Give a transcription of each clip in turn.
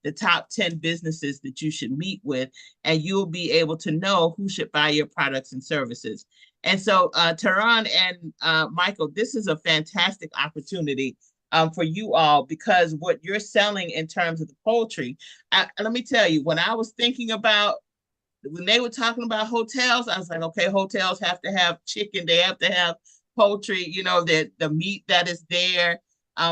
the top 10 businesses that you should meet with, and you'll be able to know who should buy your products and services. And so, Tehran and Michael, this is a fantastic opportunity for you all, because what you're selling in terms of the poultry, let me tell you, when I was thinking about, when they were talking about hotels, I was like, okay, hotels have to have chicken, they have to have poultry, you know, that the meat that is there.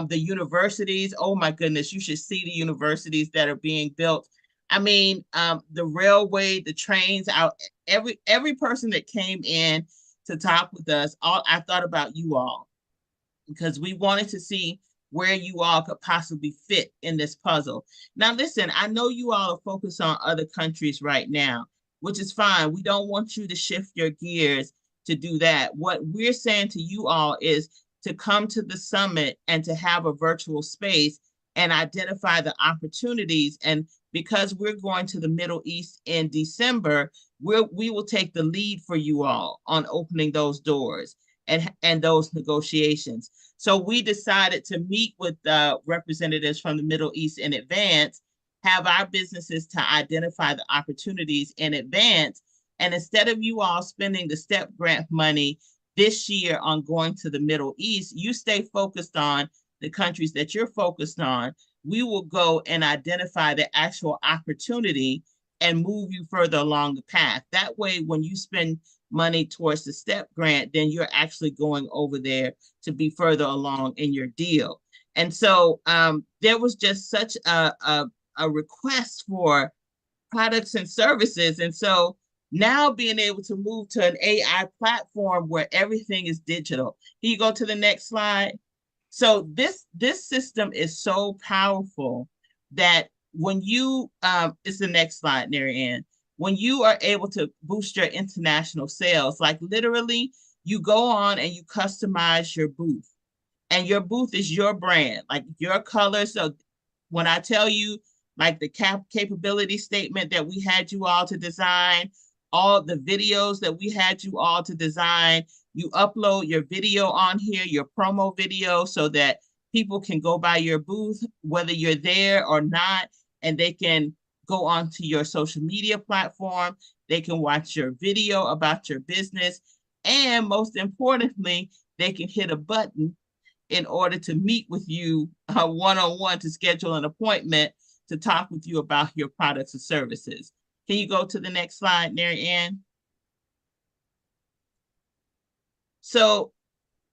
The universities, oh my goodness, you should see the universities that are being built. I mean, the railway, the trains, out every person that came in to talk with us, all I thought about you all, because we wanted to see where you all could possibly fit in this puzzle. Now, listen, I know you all are focused on other countries right now, which is fine. We don't want you to shift your gears to do that. What we're saying to you all is to come to the summit and to have a virtual space and identify the opportunities. And because we're going to the Middle East in December, we will take the lead for you all on opening those doors and those negotiations. So we decided to meet with representatives from the Middle East in advance, have our businesses to identify the opportunities in advance. And instead of you all spending the STEP grant money this year on going to the Middle East, you stay focused on the countries that you're focused on. We will go and identify the actual opportunity and move you further along the path. That way, when you spend money towards the STEP grant, then you're actually going over there to be further along in your deal. And so there was just such a request for products and services. And so now being able to move to an AI platform where everything is digital. Can you go to the next slide? So this system is so powerful that when you it's the next slide, Mary Ann, when you are able to boost your international sales, like literally you go on and you customize your booth, and your booth is your brand, like your color. So when I tell you, like the capability statement that we had you all to design, all the videos that we had you all to design, you upload your video on here, your promo video, so that people can go by your booth, whether you're there or not, and they can go onto your social media platform. They can watch your video about your business. And most importantly, they can hit a button in order to meet with you one-on-one to schedule an appointment to talk with you about your products and services. Can you go to the next slide, Mary Ann? So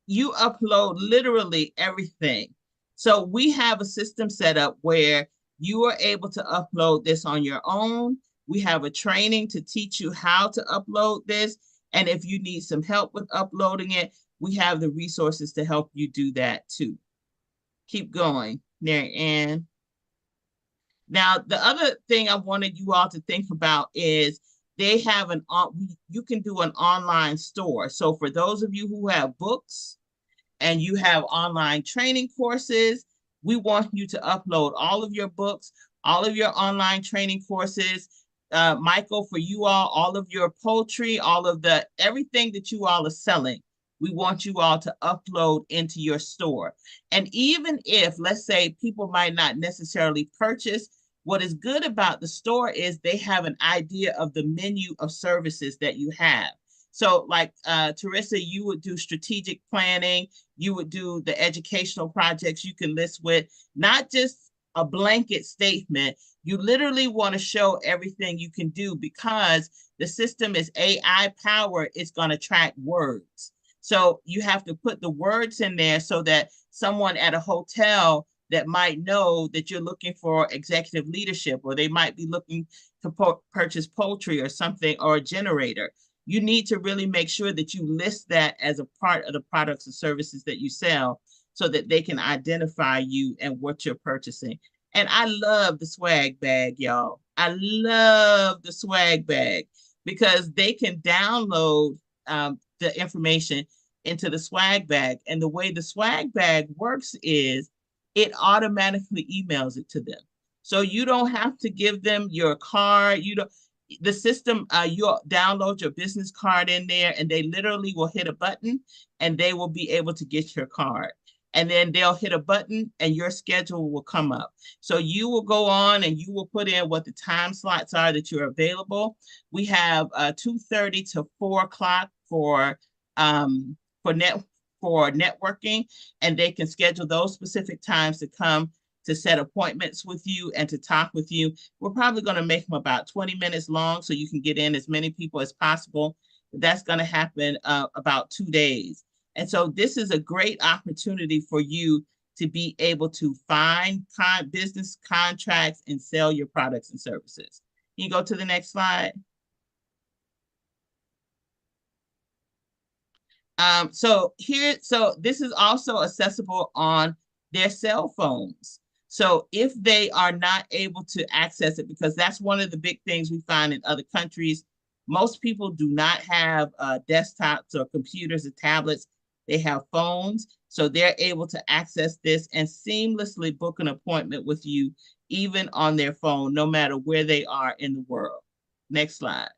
you upload literally everything. So we have a system set up where you are able to upload this on your own. We have a training to teach you how to upload this. And if you need some help with uploading it, we have the resources to help you do that too. Keep going, Mary Ann. Now, the other thing I wanted you all to think about is they have you can do an online store. So for those of you who have books and you have online training courses, we want you to upload all of your books, all of your online training courses. Michael, for you all of your poultry, all of everything that you all are selling, we want you all to upload into your store. And even if, let's say, people might not necessarily purchase, what is good about the store is they have an idea of the menu of services that you have. So like Teresa, you would do strategic planning, you would do the educational projects you can list with, not just a blanket statement. You literally want to show everything you can do because the system is AI powered. It's going to track words. So you have to put the words in there so that someone at a hotel that might know that you're looking for executive leadership, or they might be looking to purchase poultry or something, or a generator. You need to really make sure that you list that as a part of the products and services that you sell so that they can identify you and what you're purchasing. And I love the swag bag, y'all. I love the swag bag because they can download the information into the swag bag. And the way the swag bag works is it automatically emails it to them. So you don't have to give them your card. You don't, the system, you'll download your business card in there and they literally will hit a button and they will be able to get your card. and then they'll hit a button and your schedule will come up. So you will go on and you will put in what the time slots are that you're available. We have 2:30 to 4 o'clock um, for net for networking, and they can schedule those specific times to come to set appointments with you and to talk with you. We're probably going to make them about 20 minutes long so you can get in as many people as possible. That's going to happen about 2 days. And so this is a great opportunity for you to be able to find business contracts and sell your products and services. Can you go to the next slide? So this is also accessible on their cell phones. So if they are not able to access it, because that's one of the big things we find in other countries, most people do not have desktops or computers or tablets. They have phones, so they're able to access this and seamlessly book an appointment with you, even on their phone, no matter where they are in the world. Next slide.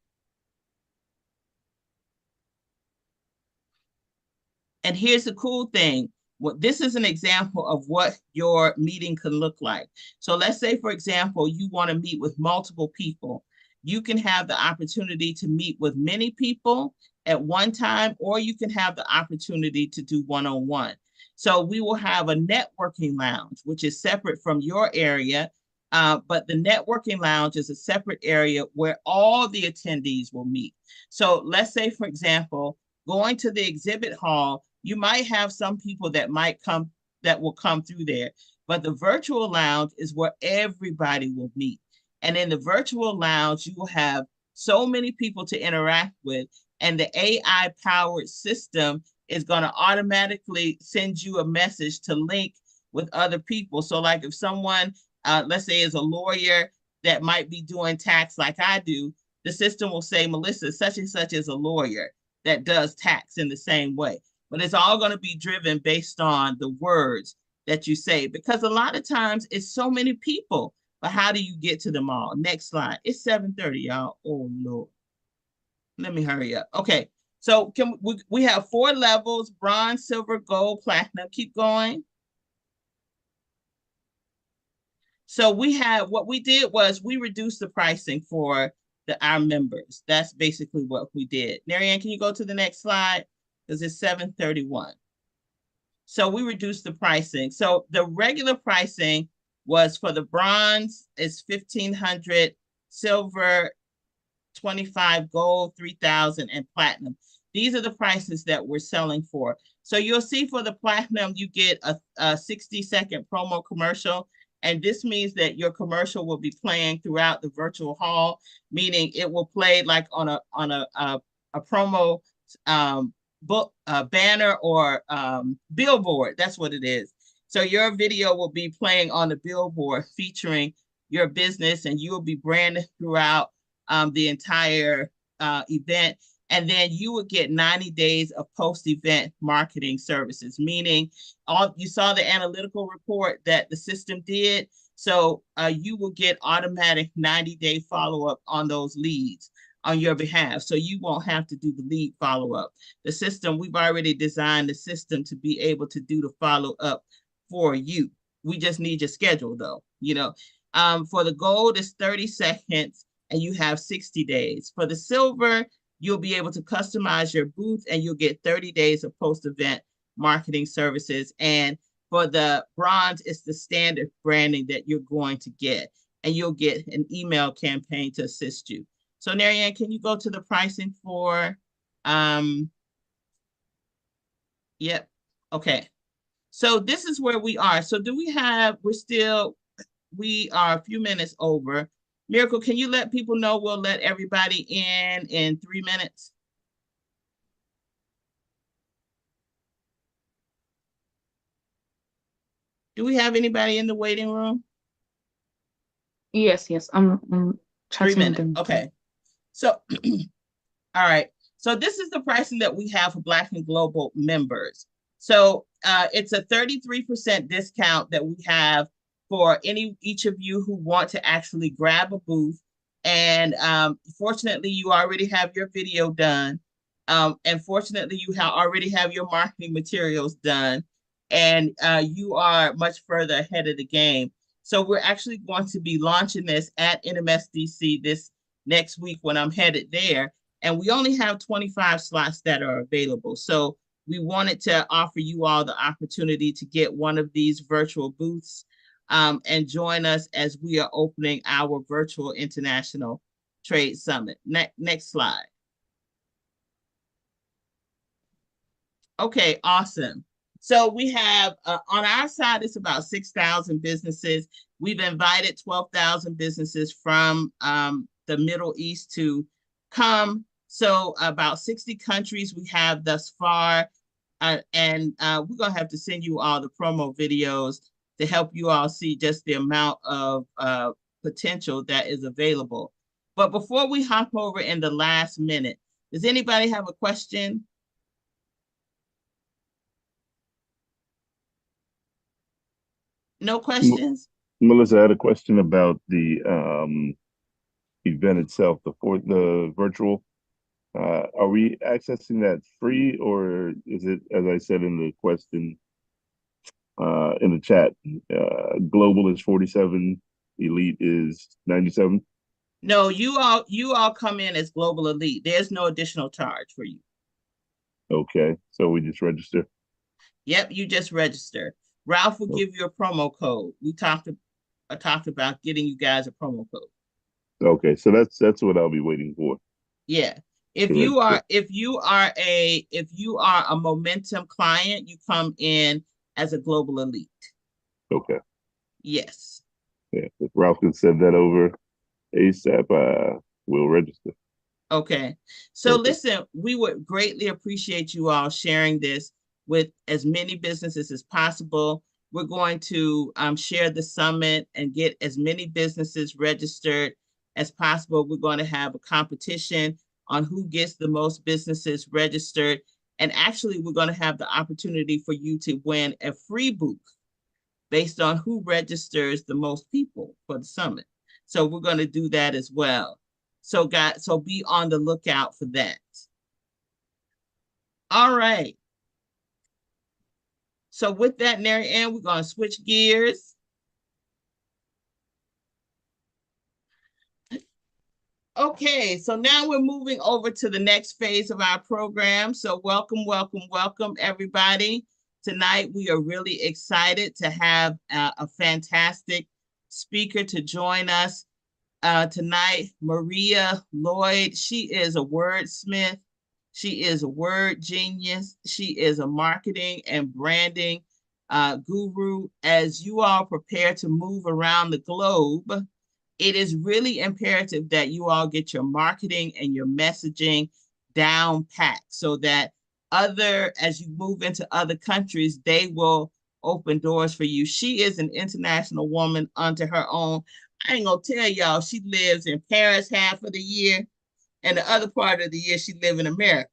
And here's the cool thing. This is an example of what your meeting can look like. So let's say, for example, you want to meet with multiple people. You can have the opportunity to meet with many people at one time, or you can have the opportunity to do one-on-one. So we will have a networking lounge, which is separate from your area, but the networking lounge is a separate area where all the attendees will meet. So let's say, for example, going to the exhibit hall, you might have some people that will come through there, but the virtual lounge is where everybody will meet. And in the virtual lounge, you will have so many people to interact with, and the AI powered system is going to automatically send you a message to link with other people. So like if someone, let's say is a lawyer that might be doing tax like I do, the system will say, Melissa, such and such is a lawyer that does tax in the same way. But it's all going to be driven based on the words that you say, because a lot of times it's so many people, but how do you get to them all? Next slide. It's 7:30, y'all. Oh, Lord. Let me hurry up. Okay. So we have 4 levels: bronze, silver, gold, platinum. Keep going. So what we did was we reduced the pricing for our members. That's basically what we did. Marianne, can you go to the next slide? Because it's 7:31. So we reduced the pricing. So the regular pricing was for the bronze is 1,500, silver 25, gold 3,000, and platinum. These are the prices that we're selling for. So you'll see for the platinum, you get a 60-second promo commercial. And this means that your commercial will be playing throughout the virtual hall, meaning it will play like on a promo book banner or billboard. That's what it is. So your video will be playing on the billboard featuring your business, and you will be branded throughout the entire event. And then you would get 90 days of post-event marketing services, meaning you saw the analytical report that the system did. So you will get automatic 90-day follow-up on those leads on your behalf. So you won't have to do the lead follow-up. The system, we've already designed the system to be able to do the follow-up for you. We just need your schedule though, For the gold, it's 30 seconds and you have 60 days. For the silver, you'll be able to customize your booth and you'll get 30 days of post-event marketing services. And for the bronze, it's the standard branding that you're going to get. And you'll get an email campaign to assist you. So Narianne, can you go to the pricing for, yep, okay. So this is where we are. So we are a few minutes over. Miracle, can you let people know we'll let everybody in 3 minutes? Do we have anybody in the waiting room? Yes, I'm 3 chatting with minutes. them. Okay. So, all right. So this is the pricing that we have for Black and Global members. So it's a 33% discount that we have for each of you who want to actually grab a booth. And fortunately, you already have your video done. And fortunately, you already have your marketing materials done. and you are much further ahead of the game. So we're actually going to be launching this at NMSDC this next week when I'm headed there. And we only have 25 slots that are available. So we wanted to offer you all the opportunity to get one of these virtual booths and join us as we are opening our virtual international trade summit. Next slide. Okay, awesome. So we have on our side, it's about 6,000 businesses. We've invited 12,000 businesses from the Middle East to come. So about 60 countries we have thus far. And we're going to have to send you all the promo videos to help you all see just the amount of potential that is available. But before we hop over in the last minute, does anybody have a question? No questions? Melissa, I had a question about the event itself, the virtual. Are we accessing that free, or is it, as I said in the question in the chat, global is 47, elite is 97? No, you all come in as Global Elite. There's no additional charge for you. Okay, so we just register. Yep, you just register. Ralph will give you a promo code. We talked about getting you guys a promo code. Okay, so that's what I'll be waiting for Yeah. If to you register. are if you are a Momentum client, you come in as a Global Elite. Okay, Yes. yeah. If Ralph can send that over ASAP, we'll register. Okay. So Perfect. listen, we would greatly appreciate you all sharing this with as many businesses as possible. We're going to share the summit and get as many businesses registered as possible. We're going to have a competition on who gets the most businesses registered. And actually, we're going to have the opportunity for you to win a free booth based on who registers the most people for the summit. So we're going to do that as well. So guys, so be on the lookout for that. All right. So with that, Mary Ann, we're going to switch gears. Okay, so now we're moving over to the next phase of our program. So welcome, welcome, welcome, everybody. Tonight, we are really excited to have a fantastic speaker to join us tonight, Maria Lloyd. She is a wordsmith. She is a word genius. She is a marketing and branding guru. As you all prepare to move around the globe, it is really imperative that you all get your marketing and your messaging down pat so that as you move into other countries, they will open doors for you. She is an international woman unto her own. I ain't gonna tell y'all, she lives in Paris half of the year, and the other part of the year she live in America.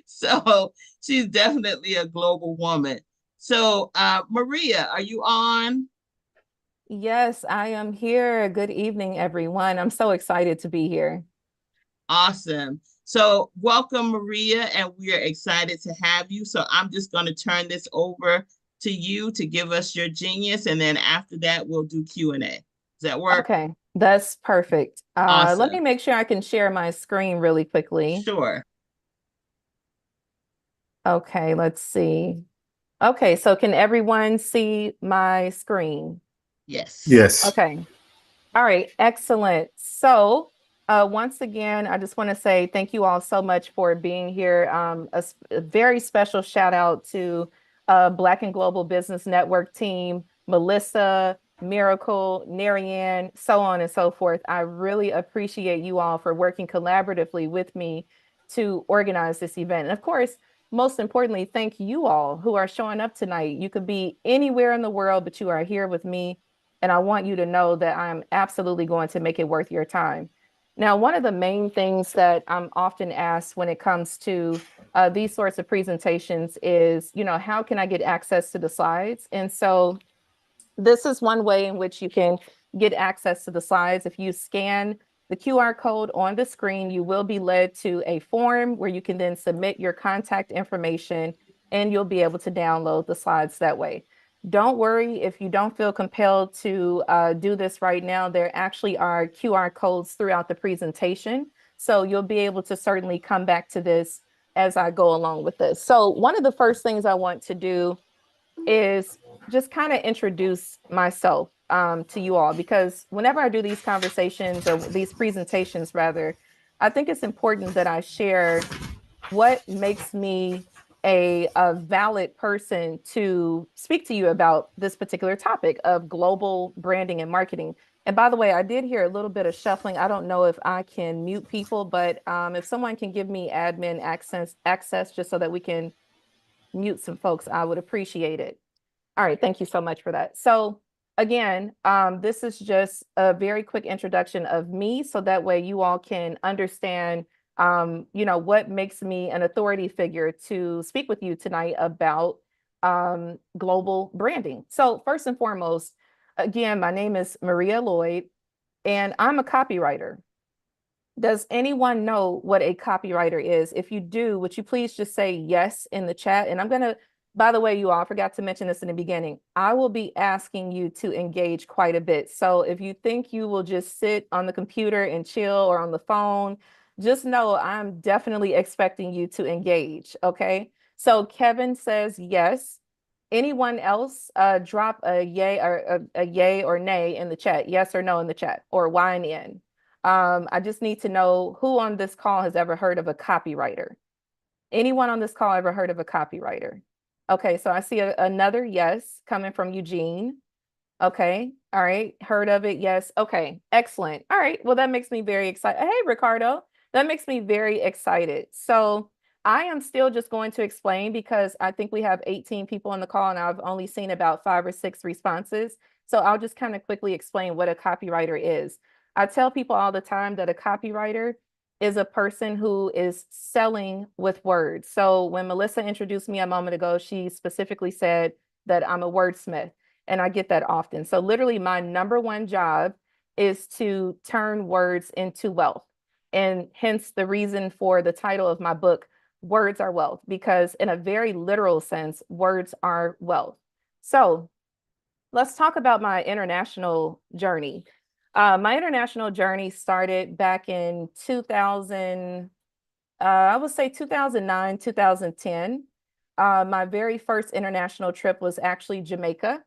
So she's definitely a global woman. So Maria, are you on? Yes, I am here. Good evening, everyone. I'm so excited to be here. Awesome. So welcome, Maria, and we are excited to have you. So I'm just going to turn this over to you to give us your genius, and then after that, we'll do Q&A. Does that work? Okay, that's perfect. Let me Awesome. make sure I can share my screen really quickly. Sure. Okay, let's see. Okay, so can everyone see my screen? Yes. Yes. Okay. All right, excellent. So, once again, I just want to say thank you all so much for being here. A very special shout out to Black and Global Business Network team, Melissa, Miracle, Narianne, so on and so forth. I really appreciate you all for working collaboratively with me to organize this event. And of course, most importantly, thank you all who are showing up tonight. You could be anywhere in the world, but you are here with me. And I want you to know that I'm absolutely going to make it worth your time. Now, one of the main things that I'm often asked when it comes to these sorts of presentations is, how can I get access to the slides? And so this is one way in which you can get access to the slides. If you scan the QR code on the screen, you will be led to a form where you can then submit your contact information and you'll be able to download the slides that way. Don't worry if you don't feel compelled to do this right now. There actually are QR codes throughout the presentation. So you'll be able to certainly come back to this as I go along with this. So one of the first things I want to do is just kind of introduce myself to you all, because whenever I do these conversations or these presentations rather, I think it's important that I share what makes me a valid person to speak to you about this particular topic of global branding and marketing. And by the way, I did hear a little bit of shuffling. I don't know if I can mute people, but if someone can give me admin access just so that we can mute some folks, I would appreciate it. All right, thank you so much for that. So again, this is just a very quick introduction of me, so that way you all can understand, what makes me an authority figure to speak with you tonight about global branding. So first and foremost, again, my name is Maria Lloyd, and I'm a copywriter. Does anyone know what a copywriter is? If you do, would you please just say yes in the chat? And I'm going to, by the way, you all, I forgot to mention this in the beginning. I will be asking you to engage quite a bit. So if you think you will just sit on the computer and chill or on the phone, just know I'm definitely expecting you to engage. Okay. So Kevin says yes. Anyone else drop a yay or a yay or nay in the chat, yes or no in the chat, or Y and N. I just need to know who on this call has ever heard of a copywriter. Anyone on this call ever heard of a copywriter? Okay, so I see another yes coming from Eugene. Okay, all right, heard of it, yes. Okay, excellent. All right, well, that makes me very excited. Hey, Ricardo, that makes me very excited. So I am still just going to explain, because I think we have 18 people on the call and I've only seen about 5 or 6 responses. So I'll just kind of quickly explain what a copywriter is. I tell people all the time that a copywriter is a person who is selling with words. So when Melissa introduced me a moment ago, she specifically said that I'm a wordsmith, and I get that often. So literally my number one job is to turn words into wealth. And hence the reason for the title of my book, Words Are Wealth, because in a very literal sense, words are wealth. So let's talk about my international journey. My international journey started back in 2000, I would say 2009, 2010. My very first international trip was actually Jamaica.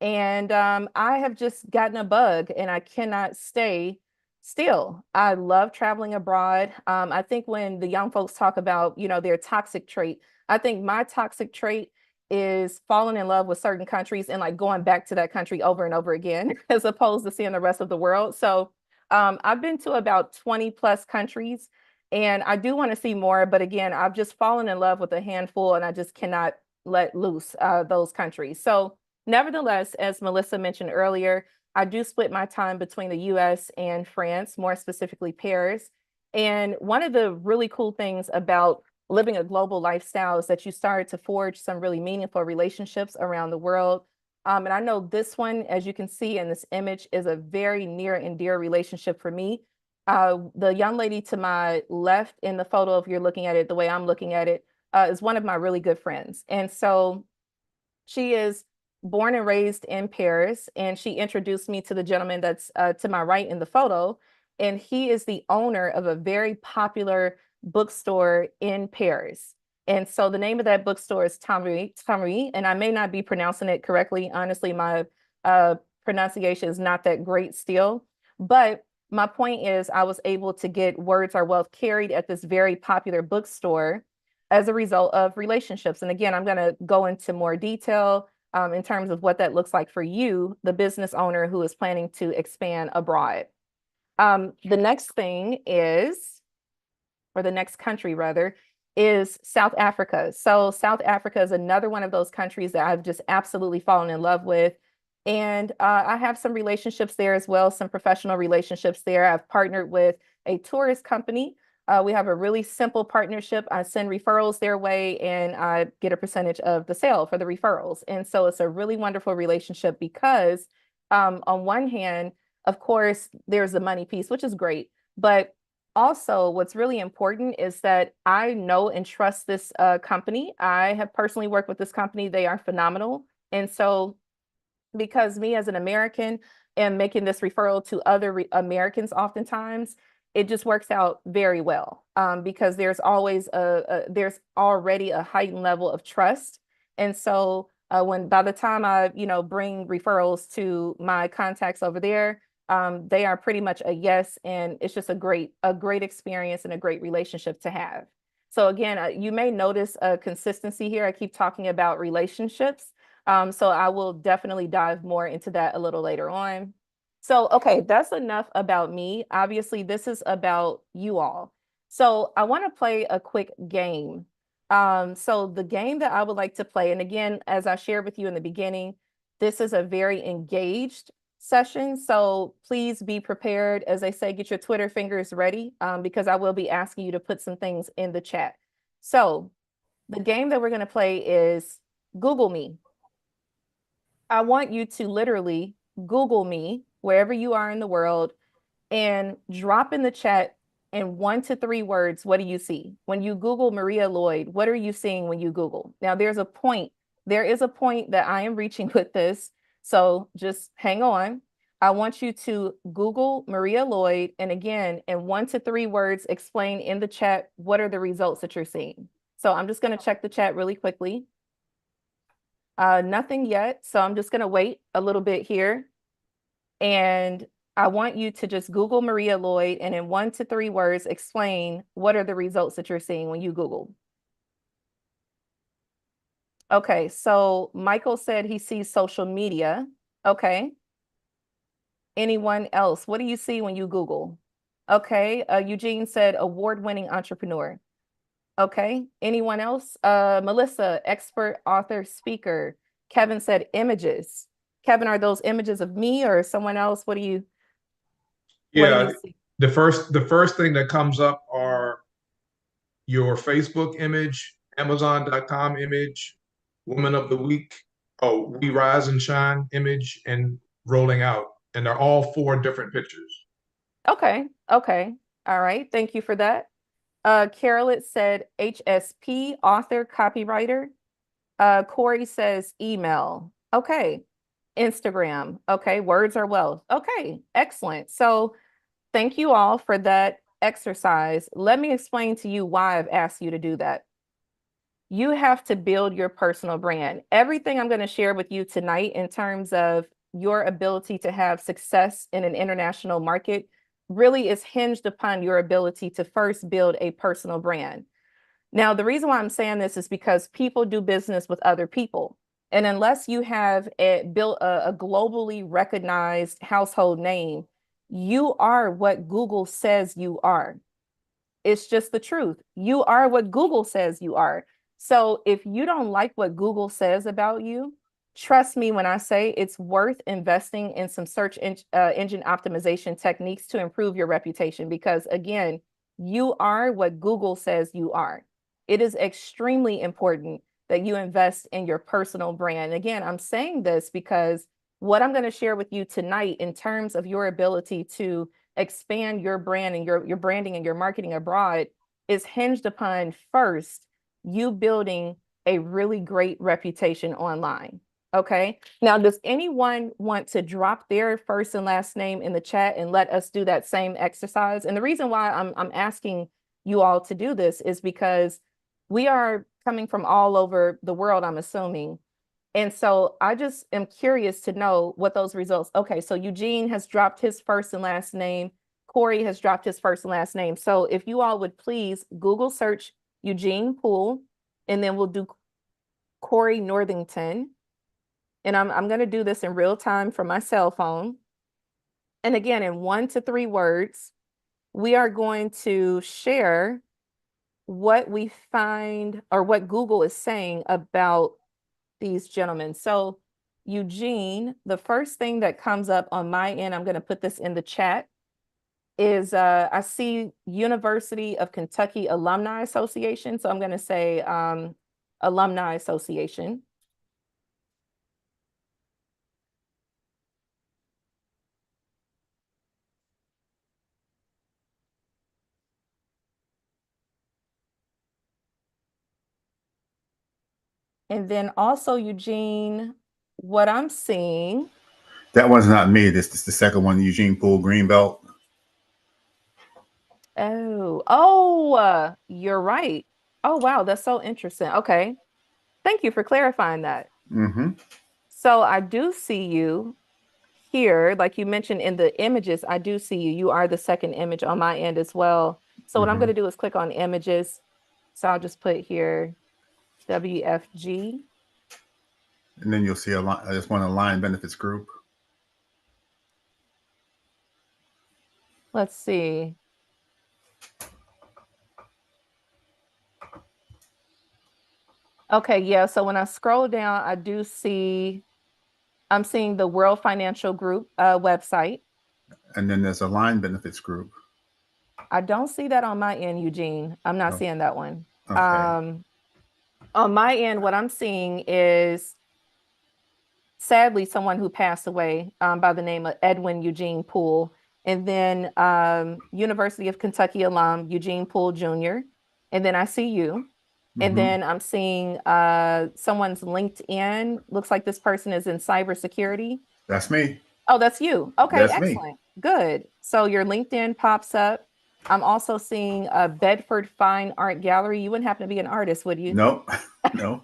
And I have just gotten a bug and I cannot stay still. I love traveling abroad. I think when the young folks talk about, their toxic trait, I think my toxic trait is falling in love with certain countries and like going back to that country over and over again, as opposed to seeing the rest of the world. So I've been to about 20 plus countries, and I do want to see more. But again, I've just fallen in love with a handful, and I just cannot let loose those countries. So nevertheless, as Melissa mentioned earlier, I do split my time between the US and France, more specifically Paris. And one of the really cool things about living a global lifestyle is that you start to forge some really meaningful relationships around the world. And I know this one, as you can see in this image, is a very near and dear relationship for me. The young lady to my left in the photo, if you're looking at it the way I'm looking at it, is one of my really good friends. And so she is born and raised in Paris, and she introduced me to the gentleman that's to my right in the photo. And he is the owner of a very popular bookstore in Paris. And so the name of that bookstore is Tannery, and I may not be pronouncing it correctly. Honestly, my pronunciation is not that great still. But my point is, I was able to get Words Are Wealth carried at this very popular bookstore as a result of relationships. And again, I'm going to go into more detail in terms of what that looks like for you, the business owner who is planning to expand abroad. The next thing is, or the next country rather, is South Africa. So South Africa is another one of those countries that I've just absolutely fallen in love with. And I have some relationships there as well, some professional relationships there. I've partnered with a tourist company. We have a really simple partnership. I send referrals their way and I get a percentage of the sale for the referrals. And so it's a really wonderful relationship because on one hand, of course, there's the money piece, which is great. But Also, what's really important is that I know and trust this company. I have personally worked with this company. They are phenomenal. And so because me as an American am making this referral to other Americans oftentimes, it just works out very well because there's always there's already a heightened level of trust. And so when by the time I, bring referrals to my contacts over there, they are pretty much a yes, and it's just a great experience and a great relationship to have. So again, you may notice a consistency here. I keep talking about relationships. So I will definitely dive more into that a little later on. So, okay, that's enough about me. Obviously, this is about you all. So I want to play a quick game. So the game that I would like to play, and again, as I shared with you in the beginning, this is a very engaged session. So please be prepared. As I say, get your Twitter fingers ready because I will be asking you to put some things in the chat. So the game that we're going to play is Google Me. I want you to literally Google me wherever you are in the world and drop in the chat in 1 to 3 words. What do you see? When you Google Maria Lloyd, what are you seeing when you Google? Now, there is a point that I am reaching with this. So just hang on. I want you to Google Maria Lloyd. And again, in 1 to 3 words, explain in the chat, what are the results that you're seeing? So I'm just going to check the chat really quickly. Nothing yet. So I'm just going to wait a little bit here. And I want you to just Google Maria Lloyd and in 1 to 3 words, explain what are the results that you're seeing when you Google. Okay, so Michael said he sees social media. Okay. Anyone else? What do you see when you Google? Okay, Eugene said award-winning entrepreneur. Okay, anyone else? Melissa, expert, author, speaker. Kevin said images. Kevin, are those images of me or someone else? What do you Yeah, see? the first thing that comes up are your Facebook image, Amazon.com image, Woman of the Week, oh, We Rise and Shine image, and Rolling Out. And they're all 4 different pictures. Okay, okay. All right, thank you for that. Carol, it said HSP, author, copywriter. Corey says email. Okay. Instagram. Okay. Words are wealth. Okay. Excellent. So thank you all for that exercise. Let me explain to you why I've asked you to do that. You have to build your personal brand. Everything I'm going to share with you tonight in terms of your ability to have success in an international market really is hinged upon your ability to first build a personal brand. Now, the reason why I'm saying this is because people do business with other people. And unless you have built a globally recognized household name, you are what Google says you are. It's just the truth. You are what Google says you are. So if you don't like what Google says about you, trust me when I say it's worth investing in some search engine optimization techniques to improve your reputation. Because again, you are what Google says you are. It is extremely important that you invest in your personal brand. Again, I'm saying this because what I'm going to share with you tonight in terms of your ability to expand your brand and your branding and your marketing abroad is hinged upon first you building a really great reputation online. Okay. Now, does anyone want to drop their first and last name in the chat and let us do that same exercise? And the reason why I'm asking you all to do this is because we are coming from all over the world, I'm assuming. And so I just am curious to know what those results. Okay, so Eugene has dropped his first and last name. Corey has dropped his first and last name. So if you all would please Google search Eugene Poole, and then we'll do Corey Northington. And I'm going to do this in real time from my cell phone. And again, in 1 to 3 words, we are going to share what we find or what Google is saying about these gentlemen. So Eugene, the first thing that comes up on my end, I'm going to put this in the chat, is I see University of Kentucky Alumni Association. So I'm going to say Alumni Association. And then also, Eugene, what I'm seeing, That one's not me. This is the second one, Eugene Poole Greenbelt. you're right. Oh, wow, that's so interesting. Okay. Thank you for clarifying that. Mm-hmm. So I do see you here, like you mentioned in the images, I do see you. You are the second image on my end as well. So what I'm Mhm. going to do is click on images. So I'll just put here WFG. And then you'll see a line. There's one Aligned Benefits Group. Let's see. Okay, yeah. So when I scroll down, I do see, I'm seeing the World Financial Group website. And then there's Aligned Benefits Group. I don't see that on my end, Eugene. I'm not Oh, seeing that one. okay. On my end, what I'm seeing is sadly someone who passed away by the name of Edwin Eugene Poole, and then University of Kentucky alum Eugene Poole Jr. And then I see you. And Mhm. then I'm seeing someone's LinkedIn. Looks like this person is in cybersecurity. That's me. Oh, that's you. Okay, That's me. excellent. Good. So your LinkedIn pops up. I'm also seeing a Bedford Fine Art Gallery. You wouldn't happen to be an artist, would you? Nope. No.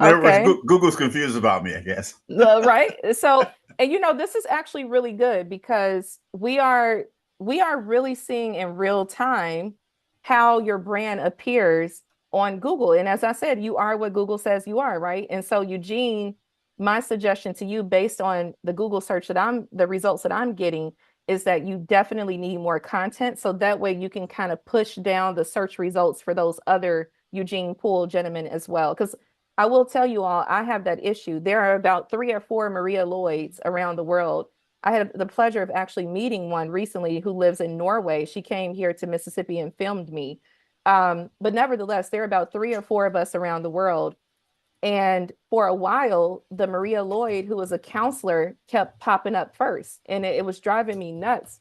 Okay. Google's confused about me, I guess. Right. So, and this is actually really good because we are really seeing in real time how your brand appears on Google. And as I said, you are what Google says you are, right? And so, Eugene, my suggestion to you, based on the Google search the results that I'm getting, is that you definitely need more content. So that way you can kind of push down the search results for those other Eugene Poole gentlemen as well. Because I will tell you all, I have that issue. There are about 3 or 4 Maria Lloyds around the world. I had the pleasure of actually meeting one recently who lives in Norway. She came here to Mississippi and filmed me. But nevertheless, there are about 3 or 4 of us around the world. And for a while, the Maria Lloyd, who was a counselor, kept popping up first. And it was driving me nuts.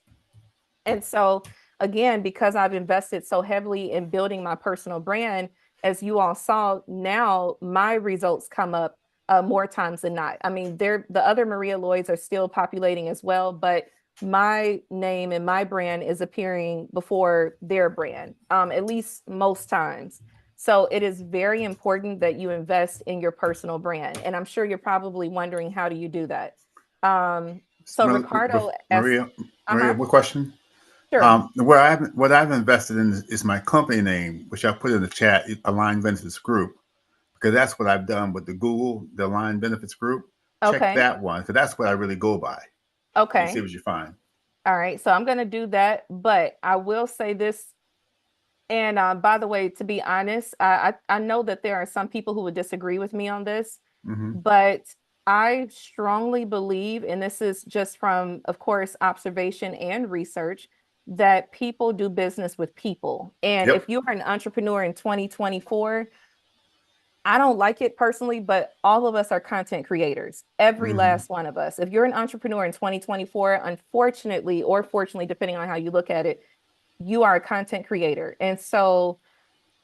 And so, again, because I've invested so heavily in building my personal brand, as you all saw, now my results come up more times than not. I mean, the other Maria Lloyds are still populating as well, but my name and my brand is appearing before their brand, at least most times. So it is very important that you invest in your personal brand. And I'm sure you're probably wondering, how do you do that? So Ricardo, Maria, uh-huh. what question? Sure. What I've invested in is my company name, which I put in the chat, Aligned Benefits Group, because that's what I've done with the Google, the Aligned Benefits Group. Okay. Check that one, because that's what I really go by. Okay. And see what you find. All right. So I'm going to do that, but I will say this. And by the way, to be honest, I know that there are some people who would disagree with me on this, Mhm. but I strongly believe, and this is just from, of course, observation and research, that people do business with people. And Yep. if you are an entrepreneur in 2024, I don't like it personally, but all of us are content creators, every Mhm. last one of us. If you're an entrepreneur in 2024, unfortunately, or fortunately, depending on how you look at it, you are a content creator. And so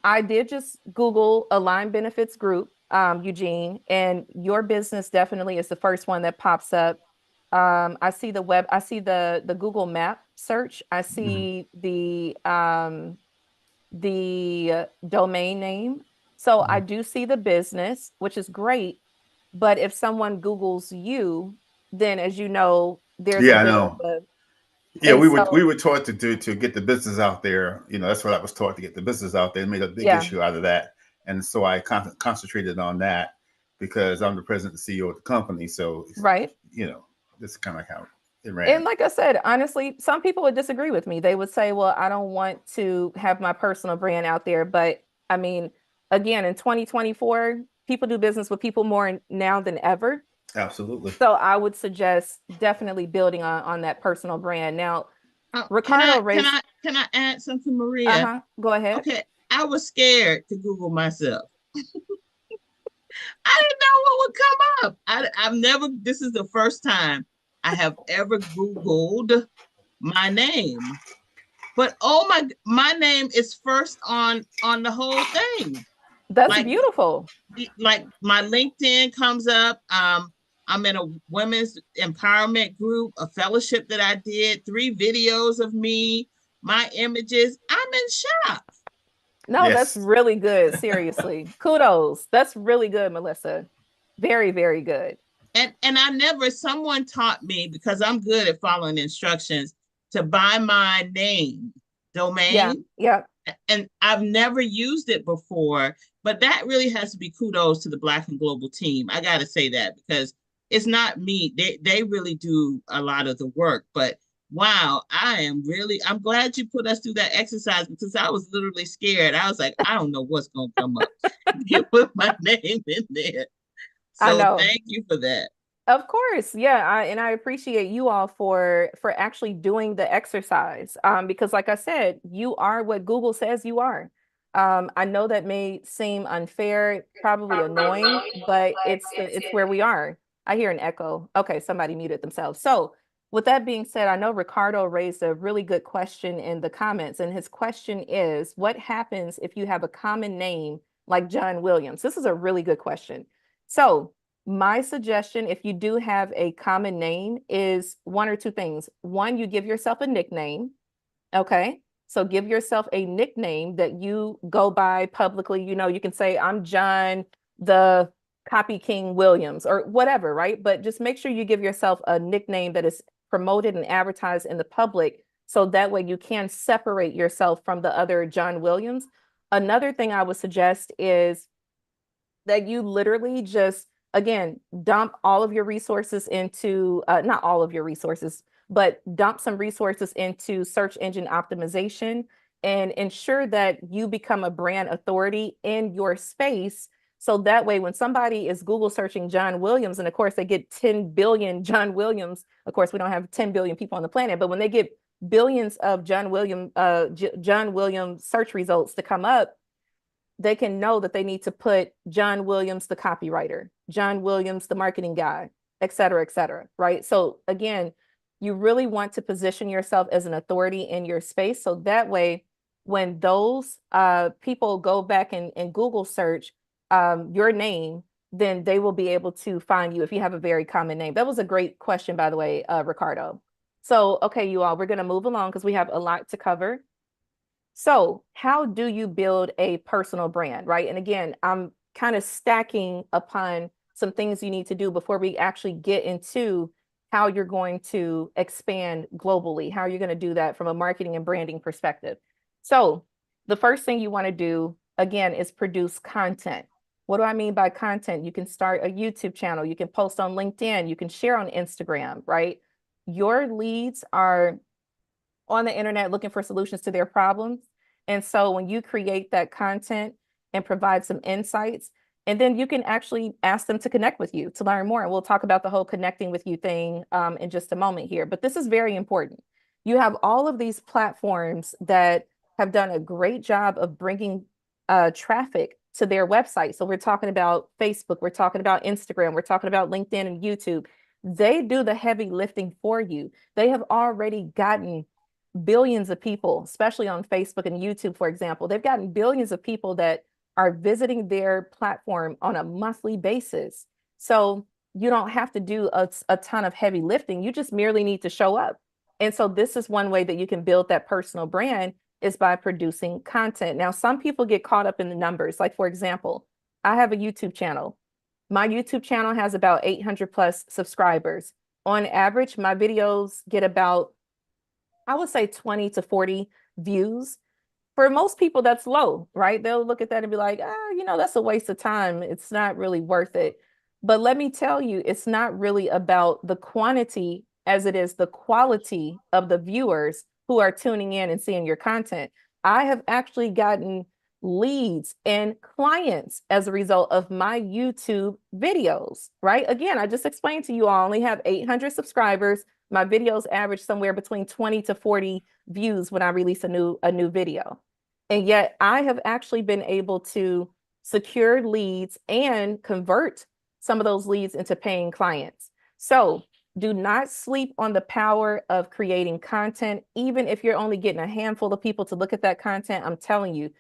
I did just Google Aligned Benefits Group, Eugene, and your business definitely is the first one that pops up. I see the Google Map search. I see the domain name. So I do see the business, which is great. But if someone Googles you, then as you know, there's Yeah, a I bit know. of a, Yeah, and we so were taught to get the business out there. That's what I was taught, to get the business out there, and made a big yeah, issue out of that. And so I concentrated on that because I'm the president and CEO of the company. So right. this is kind of how it ran. And like I said, honestly, some people would disagree with me. They would say, well, I don't want to have my personal brand out there. But I mean, again, in 2024, people do business with people more now than ever. Absolutely. So I would suggest definitely building on that personal brand. Now, Ricardo raised. Can I add something, Maria? Go ahead. Okay, I was scared to Google myself. I didn't know what would come up. I've never. This is the first time I have ever Googled my name. But oh my name is first on the whole thing. That's Like, beautiful. like my LinkedIn comes up. I'm in a women's empowerment group, a fellowship that I did, 3 videos of me, my images. I'm in shock. No, that's Yes. really good. Seriously. Kudos. That's really good, Melissa. Very, very good. And I never, someone taught me, because I'm good at following instructions, to buy my name Yeah. domain. Yeah. And I've never used it before, but that really has to be kudos to the Black and Global team. I got to say that, because it's not me. They really do a lot of the work, but wow, I'm glad you put us through that exercise, because I was literally scared. I was like, I don't know what's going to come up. You put my name in there. I So know. thank you for that. Of course, yeah, I appreciate you all for actually doing the exercise. Because like I said, you are what Google says you are. I know that may seem unfair, probably annoying, but it's where we are. I hear an echo. Okay, somebody muted themselves. So with that being said, I know Ricardo raised a really good question in the comments, and his question is, what happens if you have a common name like John Williams? This is a really good question. So my suggestion, if you do have a common name, is one or two things. One, you give yourself a nickname. Okay. So give yourself a nickname that you go by publicly. You know, you can say, I'm John the Copy King Williams or whatever, right? But just make sure you give yourself a nickname that is promoted and advertised in the public. So that way you can separate yourself from the other John Williams. Another thing I would suggest is that you literally just, again, dump all of your resources into, not all of your resources, but dump some resources into search engine optimization and ensure that you become a brand authority in your space. So that way, when somebody is Google searching John Williams, and of course they get 10 billion John Williams, of course we don't have 10 billion people on the planet, but when they get billions of John Williams search results to come up, they can know that they need to put John Williams, the copywriter, John Williams, the marketing guy, et cetera, right? So again, you really want to position yourself as an authority in your space. So that way, when those people go back and Google search your name, then they will be able to find you if you have a very common name. That was a great question, by the way, Ricardo. So, okay, you all, we're going to move along because we have a lot to cover. So how do you build a personal brand, right? And again, I'm kind of stacking upon some things you need to do before we actually get into how you're going to expand globally, how you're going to do that from a marketing and branding perspective. So the first thing you want to do, again, is produce content. What do I mean by content? You can start a YouTube channel, you can post on LinkedIn, you can share on Instagram, right? Your leads are on the internet looking for solutions to their problems. And so when you create that content and provide some insights, and then you can actually ask them to connect with you to learn more. And we'll talk about the whole connecting with you thing in just a moment here. But this is very important. You have all of these platforms that have done a great job of bringing traffic to their website. So we're talking about Facebook, we're talking about Instagram, we're talking about LinkedIn and YouTube. They do the heavy lifting for you. They have already gotten billions of people, especially on Facebook and YouTube, for example. They've gotten billions of people that are visiting their platform on a monthly basis. So you don't have to do a ton of heavy lifting. You just merely need to show up. And so this is one way that you can build that personal brand is by producing content. Now, some people get caught up in the numbers. Like, for example, I have a YouTube channel. My YouTube channel has about 800 plus subscribers. On average, my videos get about, I would say 20 to 40 views. For most people, that's low, right? They'll look at that and be like, that's a waste of time. It's not really worth it. But let me tell you, it's not really about the quantity as it is the quality of the viewers who are tuning in and seeing your content. I have actually gotten leads and clients as a result of my YouTube videos, right? Again, I just explained to you, I only have 800 subscribers. My videos average somewhere between 20 to 40 views when I release a new video. And yet I have actually been able to secure leads and convert some of those leads into paying clients. So do not sleep on the power of creating content. Even if you're only getting a handful of people to look at that content, I'm telling you,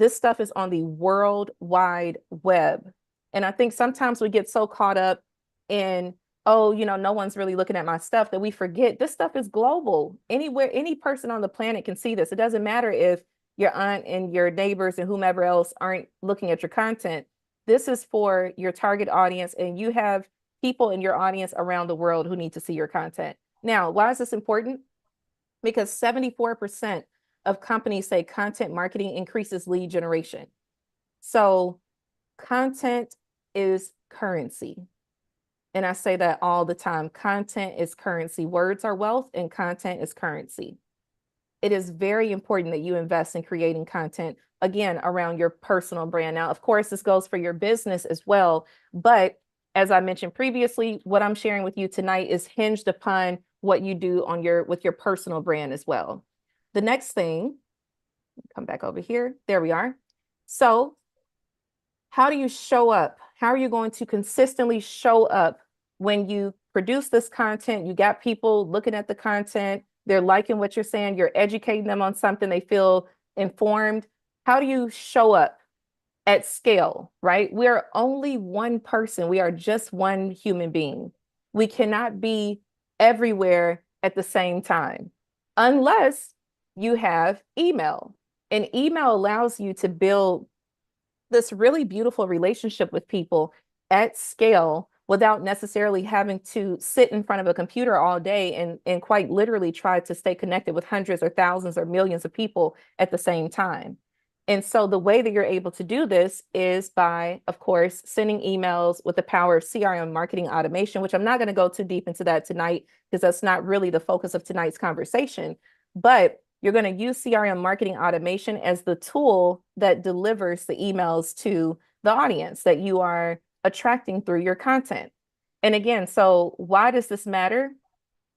This stuff is on the World Wide Web. And I think sometimes we get so caught up in, oh, you know, no one's really looking at my stuff, that we forget this stuff is global. Anywhere, any person on the planet can see this. It doesn't matter if your aunt and your neighbors and whomever else aren't looking at your content. This is for your target audience, and you have people in your audience around the world who need to see your content. Now, why is this important? Because 74% of companies say content marketing increases lead generation. So content is currency. And I say that all the time. Content is currency. Words are wealth and content is currency. It is very important that you invest in creating content, again, around your personal brand. Now, of course, this goes for your business as well. But as I mentioned previously, what I'm sharing with you tonight is hinged upon what you do on with your personal brand as well. The next thing, come back over here. There we are. So how do you show up? How are you going to consistently show up when you produce this content? You got people looking at the content. They're liking what you're saying. You're educating them on something. They feel informed. How do you show up at scale, right? We're only one person. We are just one human being. We cannot be everywhere at the same time unless you have email. And email allows you to build this really beautiful relationship with people at scale without necessarily having to sit in front of a computer all day and quite literally try to stay connected with hundreds or thousands or millions of people at the same time. And so the way that you're able to do this is by, of course, sending emails with the power of CRM marketing automation, which I'm not going to go too deep into that tonight because that's not really the focus of tonight's conversation. But you're going to use CRM marketing automation as the tool that delivers the emails to the audience that you are attracting through your content. And again, so why does this matter?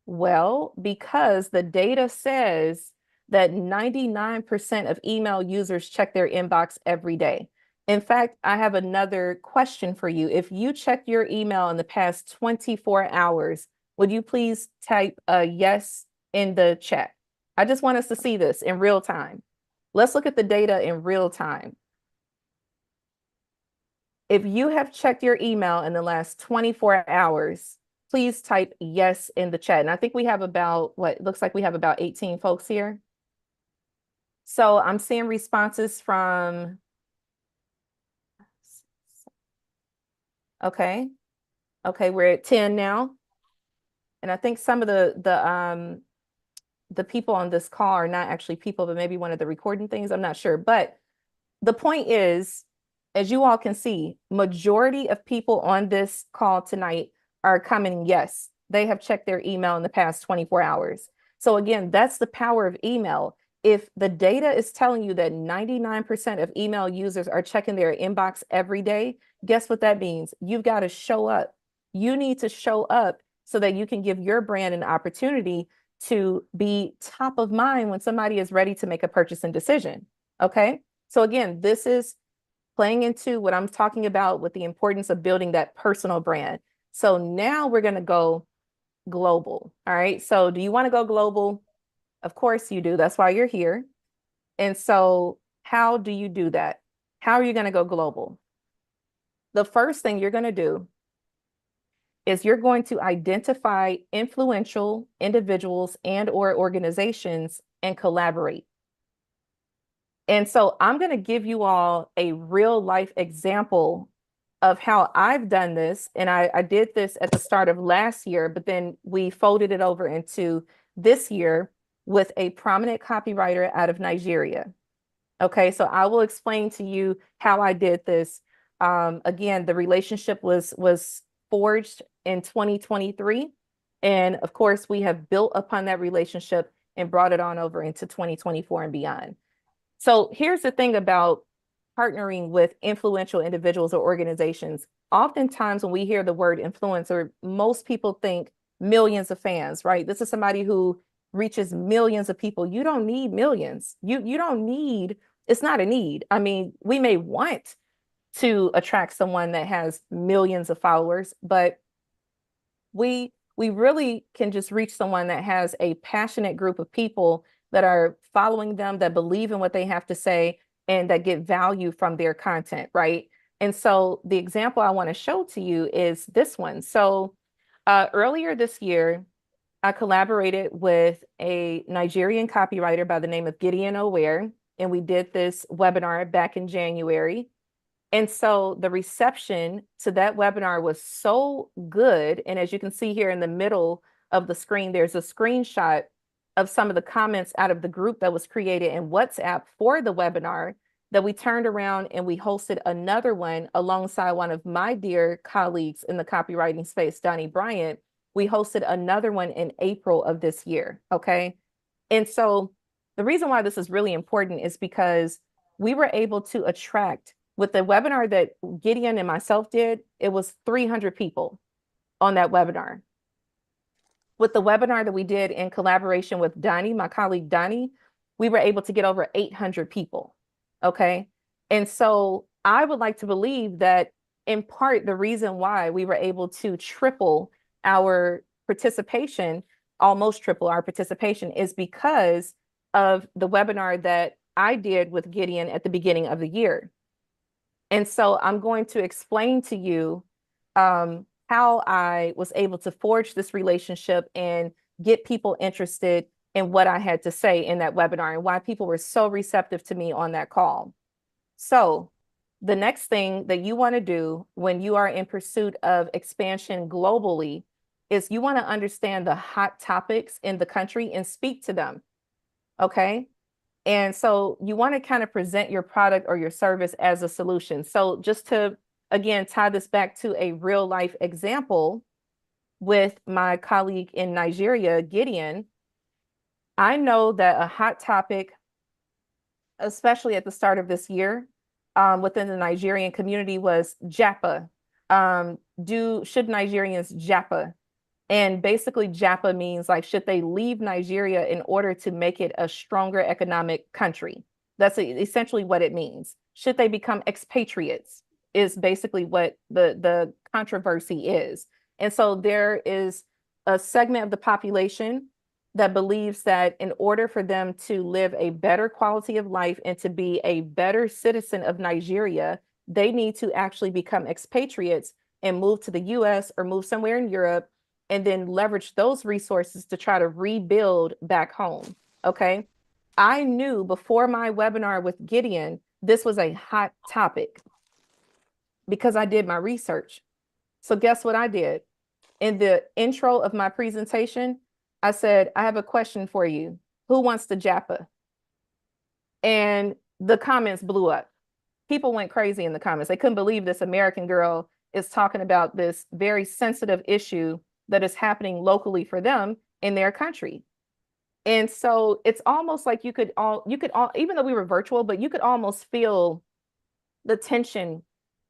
Well, because the data says that 99% of email users check their inbox every day. In fact, I have another question for you. If you checked your email in the past 24 hours, would you please type a yes in the chat? I just want us to see this in real time. Let's look at the data in real time. If you have checked your email in the last 24 hours, please type yes in the chat. And I think we have about, what looks like we have about 18 folks here. So I'm seeing responses from, okay, we're at 10 now. And I think some of the people on this call are not actually people, but maybe one of the recording things, I'm not sure. But the point is, as you all can see, majority of people on this call tonight are commenting yes. They have checked their email in the past 24 hours. So again, that's the power of email. If the data is telling you that 99% of email users are checking their inbox every day, guess what that means? You've got to show up. You need to show up so that you can give your brand an opportunity to be top of mind when somebody is ready to make a purchasing decision. Okay. So again, this is playing into what I'm talking about with the importance of building that personal brand. So now we're going to go global. All right. So do you want to go global? Of course you do. That's why you're here. And so how do you do that? How are you going to go global? The first thing you're going to do is you're going to identify influential individuals and or organizations and collaborate. And so I'm going to give you all a real life example of how I've done this. And I did this at the start of last year, but then we folded it over into this year with a prominent copywriter out of Nigeria. Okay, so I will explain to you how I did this. Again, the relationship was forged in 2023. And of course, we have built upon that relationship and brought it on over into 2024 and beyond. So here's the thing about partnering with influential individuals or organizations. Oftentimes when we hear the word influencer, most people think millions of fans, right? This is somebody who reaches millions of people. You don't need millions. You don't need, it's not a need. I mean, we may want to attract someone that has millions of followers, but we really can just reach someone that has a passionate group of people that are following them, that believe in what they have to say, and that get value from their content, right? And so the example I want to show to you is this one. So earlier this year, I collaborated with a Nigerian copywriter by the name of Gideon O'Ware, and we did this webinar back in January. And so the reception to that webinar was so good. And as you can see here in the middle of the screen, there's a screenshot of some of the comments out of the group that was created in WhatsApp for the webinar, that we turned around and we hosted another one alongside one of my dear colleagues in the copywriting space, Donnie Bryant. We hosted another one in April of this year, okay? And so the reason why this is really important is because we were able to attract, with the webinar that Gideon and myself did, it was 300 people on that webinar. With the webinar that we did in collaboration with Donnie, my colleague Donnie, we were able to get over 800 people, okay? And so I would like to believe that in part, the reason why we were able to triple our participation, almost triple our participation, is because of the webinar that I did with Gideon at the beginning of the year. And so I'm going to explain to you how I was able to forge this relationship and get people interested in what I had to say in that webinar, and why people were so receptive to me on that call. So the next thing that you want to do when you are in pursuit of expansion globally is you want to understand the hot topics in the country and speak to them, okay? And so you want to kind of present your product or your service as a solution. So just to, again, tie this back to a real life example with my colleague in Nigeria, Gideon, I know that a hot topic, especially at the start of this year, within the Nigerian community, was Japa. Should Nigerians Japa? And basically Japa means like, should they leave Nigeria in order to make it a stronger economic country? That's essentially what it means. Should they become expatriates is basically what the controversy is. And so there is a segment of the population that believes that in order for them to live a better quality of life and to be a better citizen of Nigeria, they need to actually become expatriates and move to the US or move somewhere in Europe, and then leverage those resources to try to rebuild back home, okay? I knew before my webinar with Gideon, this was a hot topic because I did my research. So guess what I did? In the intro of my presentation, I said, I have a question for you. Who wants to Japa? And the comments blew up. People went crazy in the comments. They couldn't believe this American girl is talking about this very sensitive issue that is happening locally for them in their country. And so it's almost like you could all, even though we were virtual, but you could almost feel the tension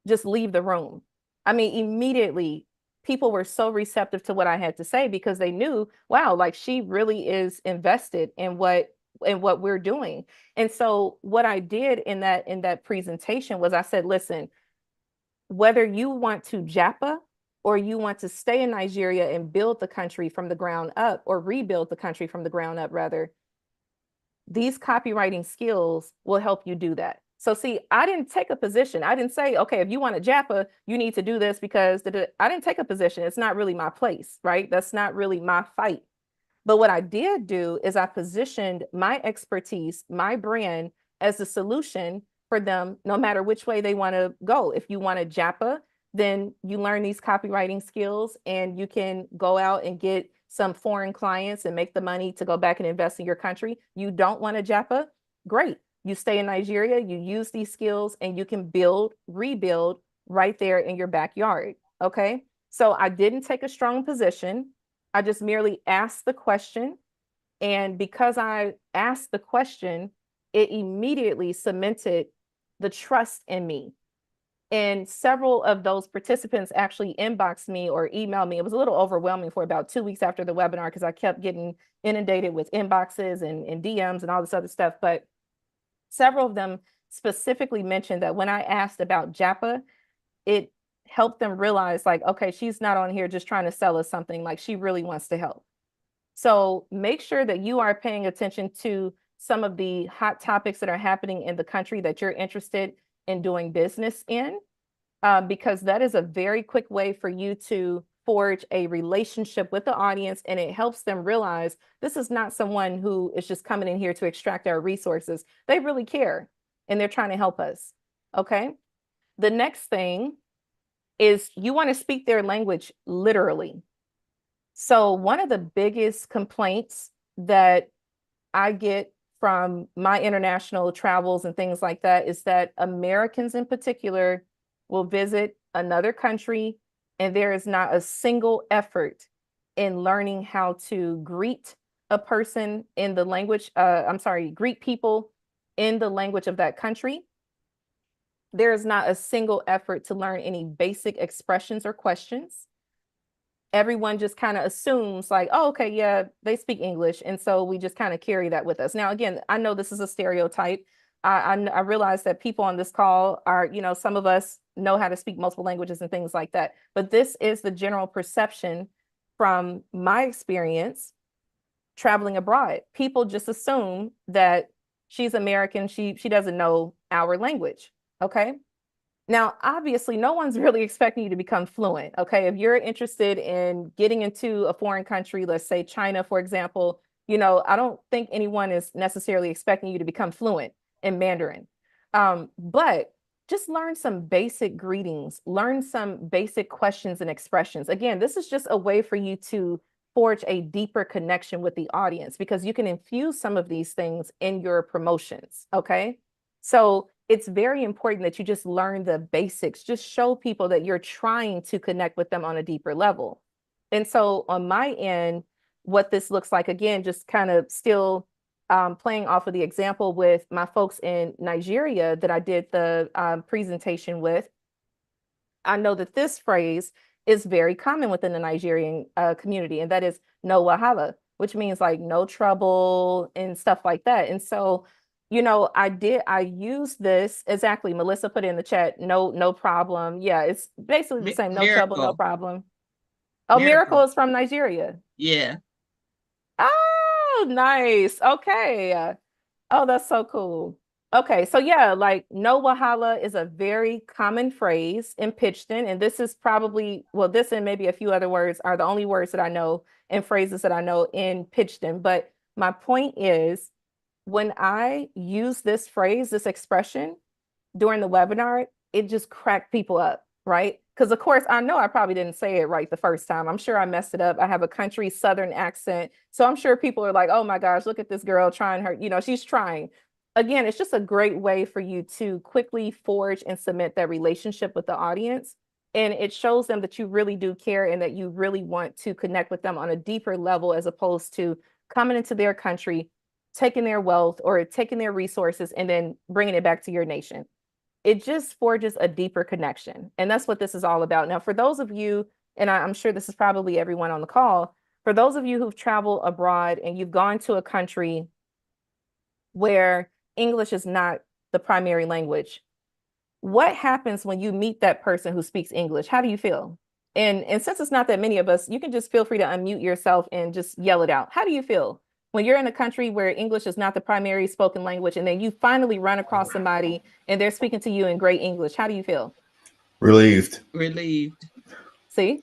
just leave the room. I mean, immediately people were so receptive to what I had to say because they knew, wow, like she really is invested in what we're doing. And so what I did in that presentation was I said, listen, whether you want to Japa or you want to stay in Nigeria and build the country from the ground up, or rebuild the country from the ground up rather, these copywriting skills will help you do that. So see, I didn't take a position. I didn't say, okay, if you want to Japa, you need to do this because I didn't take a position. It's not really my place, right? That's not really my fight. But what I did do is I positioned my expertise, my brand, as the solution for them, no matter which way they want to go. If you want to Japa, then you learn these copywriting skills and you can go out and get some foreign clients and make the money to go back and invest in your country. You don't want to Japa? Great. You stay in Nigeria, you use these skills, and you can rebuild right there in your backyard. Okay. So I didn't take a strong position. I just merely asked the question. And because I asked the question, it immediately cemented the trust in me. And several of those participants actually inboxed me or emailed me. It was a little overwhelming for about 2 weeks after the webinar because I kept getting inundated with inboxes and DMs and all this other stuff. But several of them specifically mentioned that when I asked about Japa, it helped them realize like, okay, she's not on here just trying to sell us something, like she really wants to help. So make sure that you are paying attention to some of the hot topics that are happening in the country that you're interested in doing business in, because that is a very quick way for you to forge a relationship with the audience, and it helps them realize this is not someone who is just coming in here to extract our resources. They really care, and they're trying to help us. Okay. The next thing is you want to speak their language literally. So one of the biggest complaints that I get from my international travels and things like that is that Americans in particular will visit another country and there is not a single effort in learning how to greet a person in the language, greet people in the language of that country. There is not a single effort to learn any basic expressions or questions. Everyone just kind of assumes like, oh, okay, yeah, they speak English. And so we just kind of carry that with us. Now, again, I know this is a stereotype. I realize that people on this call are, some of us know how to speak multiple languages and things like that. But this is the general perception from my experience traveling abroad. People just assume that she's American. She doesn't know our language. Okay. Now, obviously, no one's really expecting you to become fluent. Okay. If you're interested in getting into a foreign country, let's say China, for example, I don't think anyone is necessarily expecting you to become fluent in Mandarin. But just learn some basic greetings, learn some basic questions and expressions. Again, this is just a way for you to forge a deeper connection with the audience because you can infuse some of these things in your promotions. Okay. So it's very important that you just learn the basics, just show people that you're trying to connect with them on a deeper level. And so on my end, what this looks like, again, just kind of still playing off of the example with my folks in Nigeria that I did the presentation with, I know that this phrase is very common within the Nigerian community, and that is no wahala, which means like no trouble and stuff like that. And so I used this exactly. Melissa put in the chat, no problem. Yeah, it's basically the same, no trouble, no problem. Oh, Miracle is from Nigeria. Yeah. Oh, nice. Okay. Oh, that's so cool. Okay, so yeah, like no wahala is a very common phrase in Pidgin, and this is probably, well, this and maybe a few other words are the only words that I know and phrases that I know in Pidgin. But my point is, when I use this phrase, this expression during the webinar, it just cracked people up, right? Because of course, I know I probably didn't say it right the first time. I'm sure I messed it up. I have a country Southern accent. So I'm sure people are like, oh my gosh, look at this girl trying her, she's trying. Again, it's just a great way for you to quickly forge and cement that relationship with the audience. And it shows them that you really do care and that you really want to connect with them on a deeper level, as opposed to coming into their country, taking their wealth or taking their resources and then bringing it back to your nation. It just forges a deeper connection. And that's what this is all about. Now, for those of you, and I'm sure this is probably everyone on the call, for those of you who've traveled abroad and you've gone to a country where English is not the primary language, what happens when you meet that person who speaks English? How do you feel? And since it's not that many of us, you can just feel free to unmute yourself and just yell it out. How do you feel when you're in a country where English is not the primary spoken language, and then you finally run across somebody and they're speaking to you in great English? How do you feel? Relieved. Relieved. See?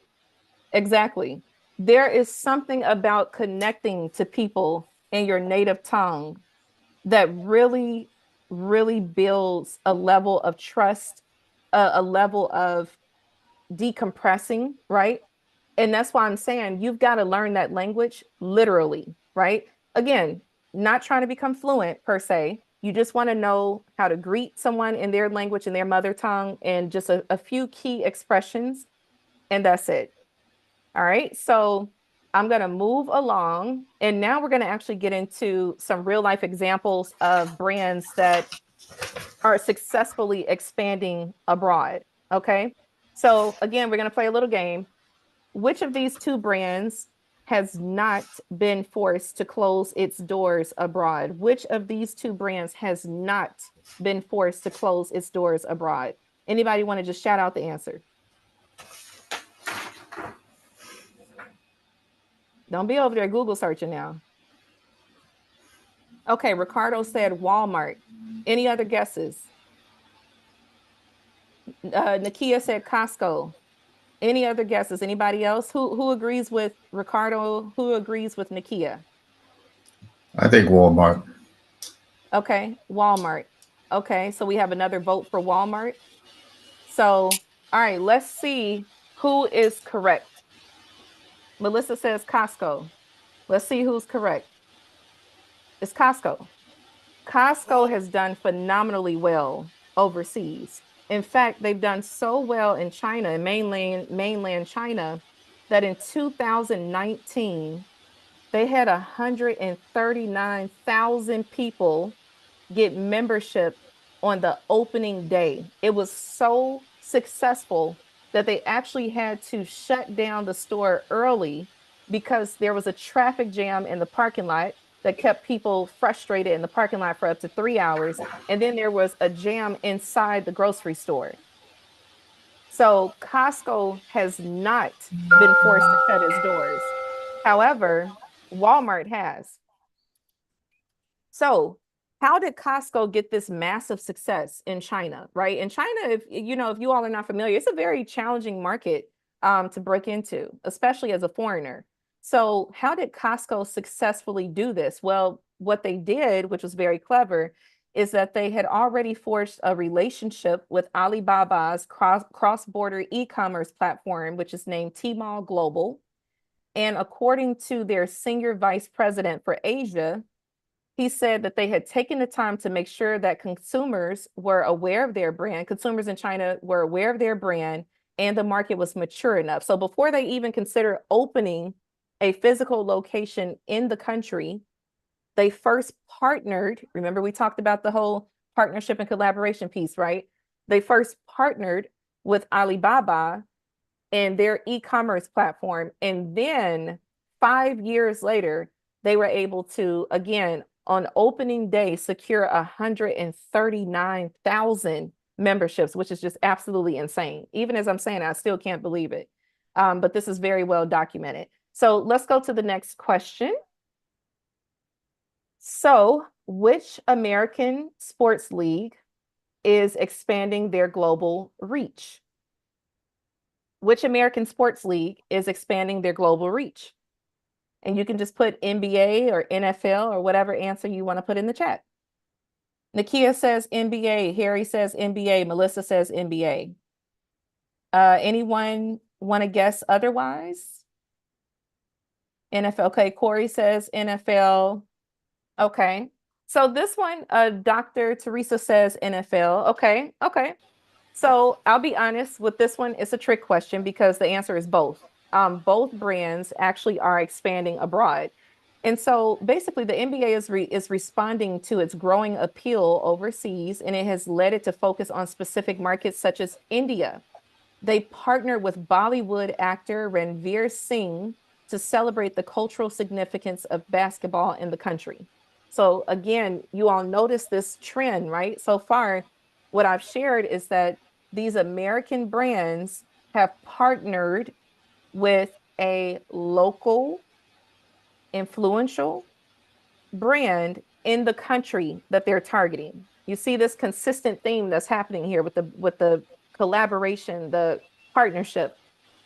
Exactly. There is something about connecting to people in your native tongue that really, really builds a level of trust, a level of decompressing, right? And that's why I'm saying you've got to learn that language literally, right? Again, not trying to become fluent per se. You just want to know how to greet someone in their language, in their mother tongue, and just a few key expressions, and that's it. All right, so I'm going to move along, and now we're going to actually get into some real life examples of brands that are successfully expanding abroad. Okay, so again, we're going to play a little game. Which of these two brands has not been forced to close its doors abroad? Which of these two brands has not been forced to close its doors abroad? Anybody want to just shout out the answer? Don't be over there Google searching now. Okay, Ricardo said Walmart. Any other guesses? Nakia said Costco. Any other guesses? Anybody else? Who agrees with Ricardo? Who agrees with Nakia? I think Walmart. Okay, Walmart. Okay, so we have another vote for Walmart. So, all right, let's see who is correct. Melissa says Costco. Let's see who's correct. It's Costco. Costco has done phenomenally well overseas. In fact, they've done so well in China, in mainland China, that in 2019, they had 139,000 people get membership on the opening day. It was so successful that they actually had to shut down the store early because there was a traffic jam in the parking lot that kept people frustrated in the parking lot for up to 3 hours. And then there was a jam inside the grocery store. So Costco has not been forced to shut its doors. However, Walmart has. So how did Costco get this massive success in China, right? In China, if you all are not familiar, it's a very challenging market to break into, especially as a foreigner. So how did Costco successfully do this? Well, what they did, which was very clever, is that they had already forged a relationship with Alibaba's cross-border e-commerce platform, which is named Tmall Global. And according to their senior vice president for Asia, he said that they had taken the time to make sure that consumers were aware of their brand. Consumers in China were aware of their brand and the market was mature enough. So before they even consider opening a physical location in the country, they first partnered. Remember, we talked about the whole partnership and collaboration piece, right? They first partnered with Alibaba and their e-commerce platform. And then 5 years later, they were able to, again, on opening day, secure 139,000 memberships, which is just absolutely insane. Even as I'm saying, I still can't believe it. But this is very well documented. So let's go to the next question. So, which American sports league is expanding their global reach? Which American sports league is expanding their global reach? And you can just put NBA or NFL or whatever answer you want to put in the chat. Nakia says NBA. Harry says NBA. Melissa says NBA. Anyone want to guess otherwise? NFL. Okay, Corey says NFL. Okay. So this one, Dr. Teresa says NFL. Okay. So I'll be honest with this one. It's a trick question because the answer is both. Both brands actually are expanding abroad. And so basically the NBA is responding to its growing appeal overseas, and it has led it to focus on specific markets such as India. They partnered with Bollywood actor Ranveer Singh to celebrate the cultural significance of basketball in the country. So again, you all notice this trend, right? So far, what I've shared is that these American brands have partnered with a local influential brand in the country that they're targeting. You see this consistent theme that's happening here with the collaboration, the partnership.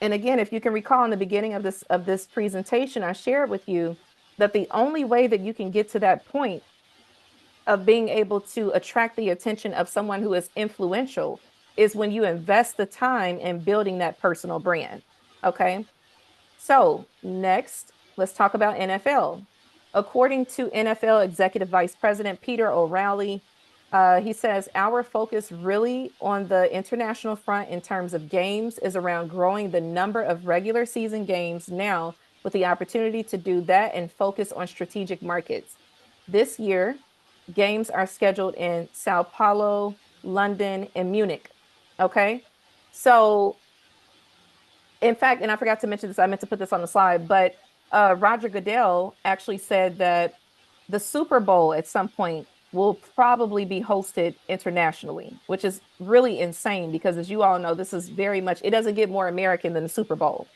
And again, if you can recall in the beginning of this presentation, I shared with you that the only way that you can get to that point of being able to attract the attention of someone who is influential is when you invest the time in building that personal brand. Okay. So next, let's talk about NFL. According to NFL Executive Vice President Peter O'Reilly, he says, our focus really on the international front in terms of games is around growing the number of regular season games now with the opportunity to do that and focus on strategic markets. This year, games are scheduled in Sao Paulo, London, and Munich. Okay. So in fact, and I forgot to mention this, I meant to put this on the slide, but Roger Goodell actually said that the Super Bowl at some point will probably be hosted internationally, which is really insane because as you all know, this is very much, it doesn't get more American than the Super Bowl.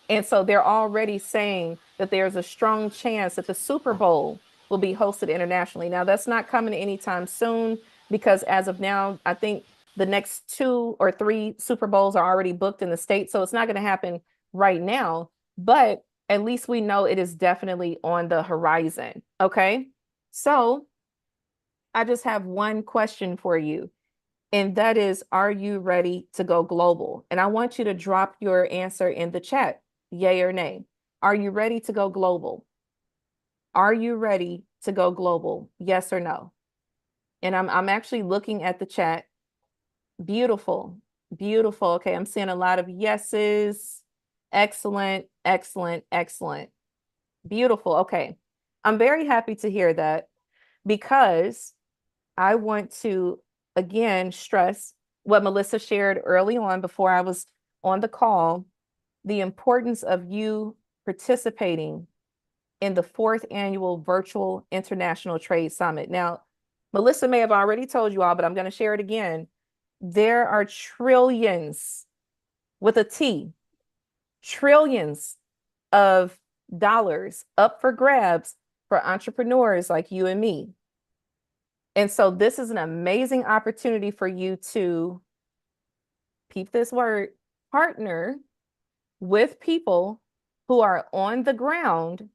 And so they're already saying that there's a strong chance that the Super Bowl will be hosted internationally. Now, that's not coming anytime soon because as of now, I think the next 2 or 3 Super Bowls are already booked in the States. So it's not going to happen right now, but at least we know it is definitely on the horizon. Okay. So I just have one question for you. And that is, are you ready to go global? And I want you to drop your answer in the chat, yay or nay. Are you ready to go global? Are you ready to go global? Yes or no? And I'm actually looking at the chat. Beautiful, beautiful. Okay, I'm seeing a lot of yeses. Excellent, excellent, excellent. Beautiful. Okay. I'm very happy to hear that because I want to again stress what Melissa shared early on before I was on the call, the importance of you participating in the 4th annual Virtual International Trade Summit. Now, Melissa may have already told you all, but I'm going to share it again. There are trillions with a T, trillions of dollars up for grabs for entrepreneurs like you and me. And so this is an amazing opportunity for you to, peep this word, partner with people who are on the ground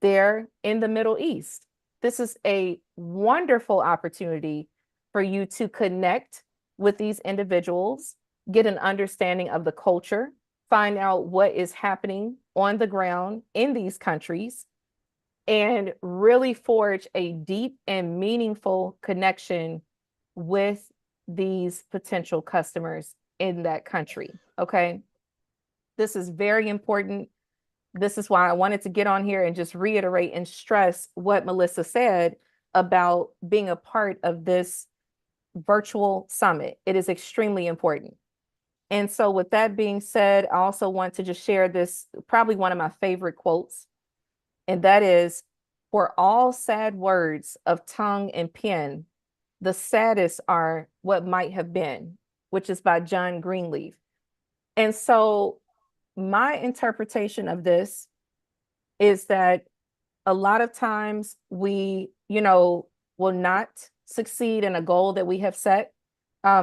there in the Middle East. This is a wonderful opportunity for you to connect with these individuals, get an understanding of the culture, find out what is happening on the ground in these countries, and really forge a deep and meaningful connection with these potential customers in that country. Okay. This is very important. This is why I wanted to get on here and just reiterate and stress what Melissa said about being a part of this virtual summit. It is extremely important. And so with that being said, I also want to just share this, probably one of my favorite quotes. And that is, for all sad words of tongue and pen, the saddest are what might have been, which is by John Greenleaf. And so my interpretation of this is that a lot of times we, will not succeed in a goal that we have set.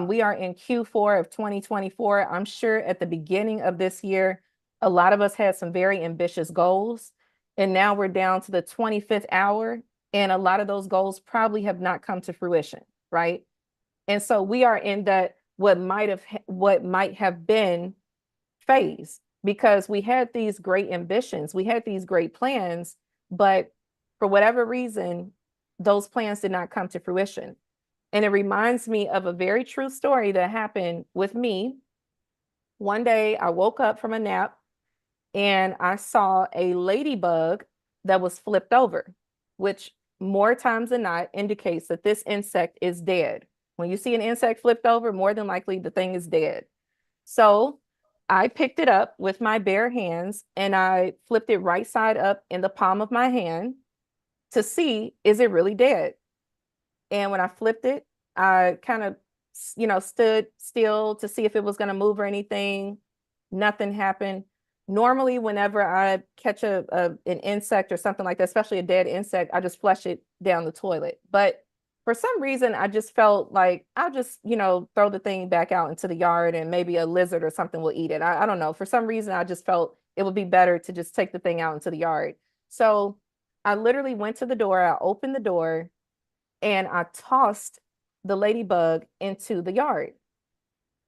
We are in Q4 of 2024. I'm sure at the beginning of this year, a lot of us had some very ambitious goals. And now we're down to the 25th hour. And a lot of those goals probably have not come to fruition, right? And so we are in that what might have been phase, because we had these great ambitions, we had these great plans, but for whatever reason, those plans did not come to fruition. And it reminds me of a very true story that happened with me. One day I woke up from a nap and I saw a ladybug that was flipped over, which more times than not indicates that this insect is dead. When you see an insect flipped over, more than likely the thing is dead. So I picked it up with my bare hands and I flipped it right side up in the palm of my hand to see, is it really dead? And when I flipped it, I kind of, stood still to see if it was going to move or anything. Nothing happened. Normally, whenever I catch an insect or something like that, especially a dead insect, I just flush it down the toilet. But for some reason, I just felt like I'll just, throw the thing back out into the yard and maybe a lizard or something will eat it. I don't know. For some reason, I just felt it would be better to just take the thing out into the yard. So I literally went to the door, I opened the door, and I tossed the ladybug into the yard.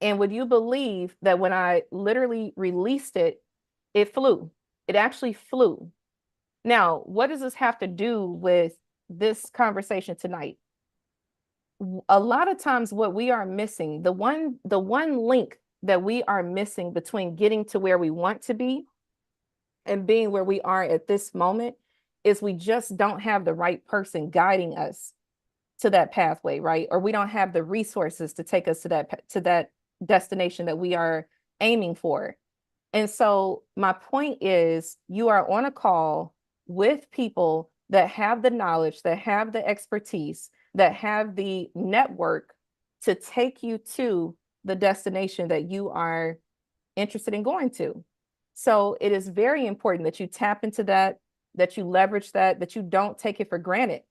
And would you believe that when I literally released it, it flew? It actually flew. Now, what does this have to do with this conversation tonight? A lot of times what we are missing, the one link that we are missing between getting to where we want to be and being where we are at this moment, is we just don't have the right person guiding us to that pathway, right? Or we don't have the resources to take us to that destination that we are aiming for. And so my point is, you are on a call with people that have the knowledge, that have the expertise, that have the network to take you to the destination that you are interested in going to. So it is very important that you tap into that, that you leverage that you don't take it for granted.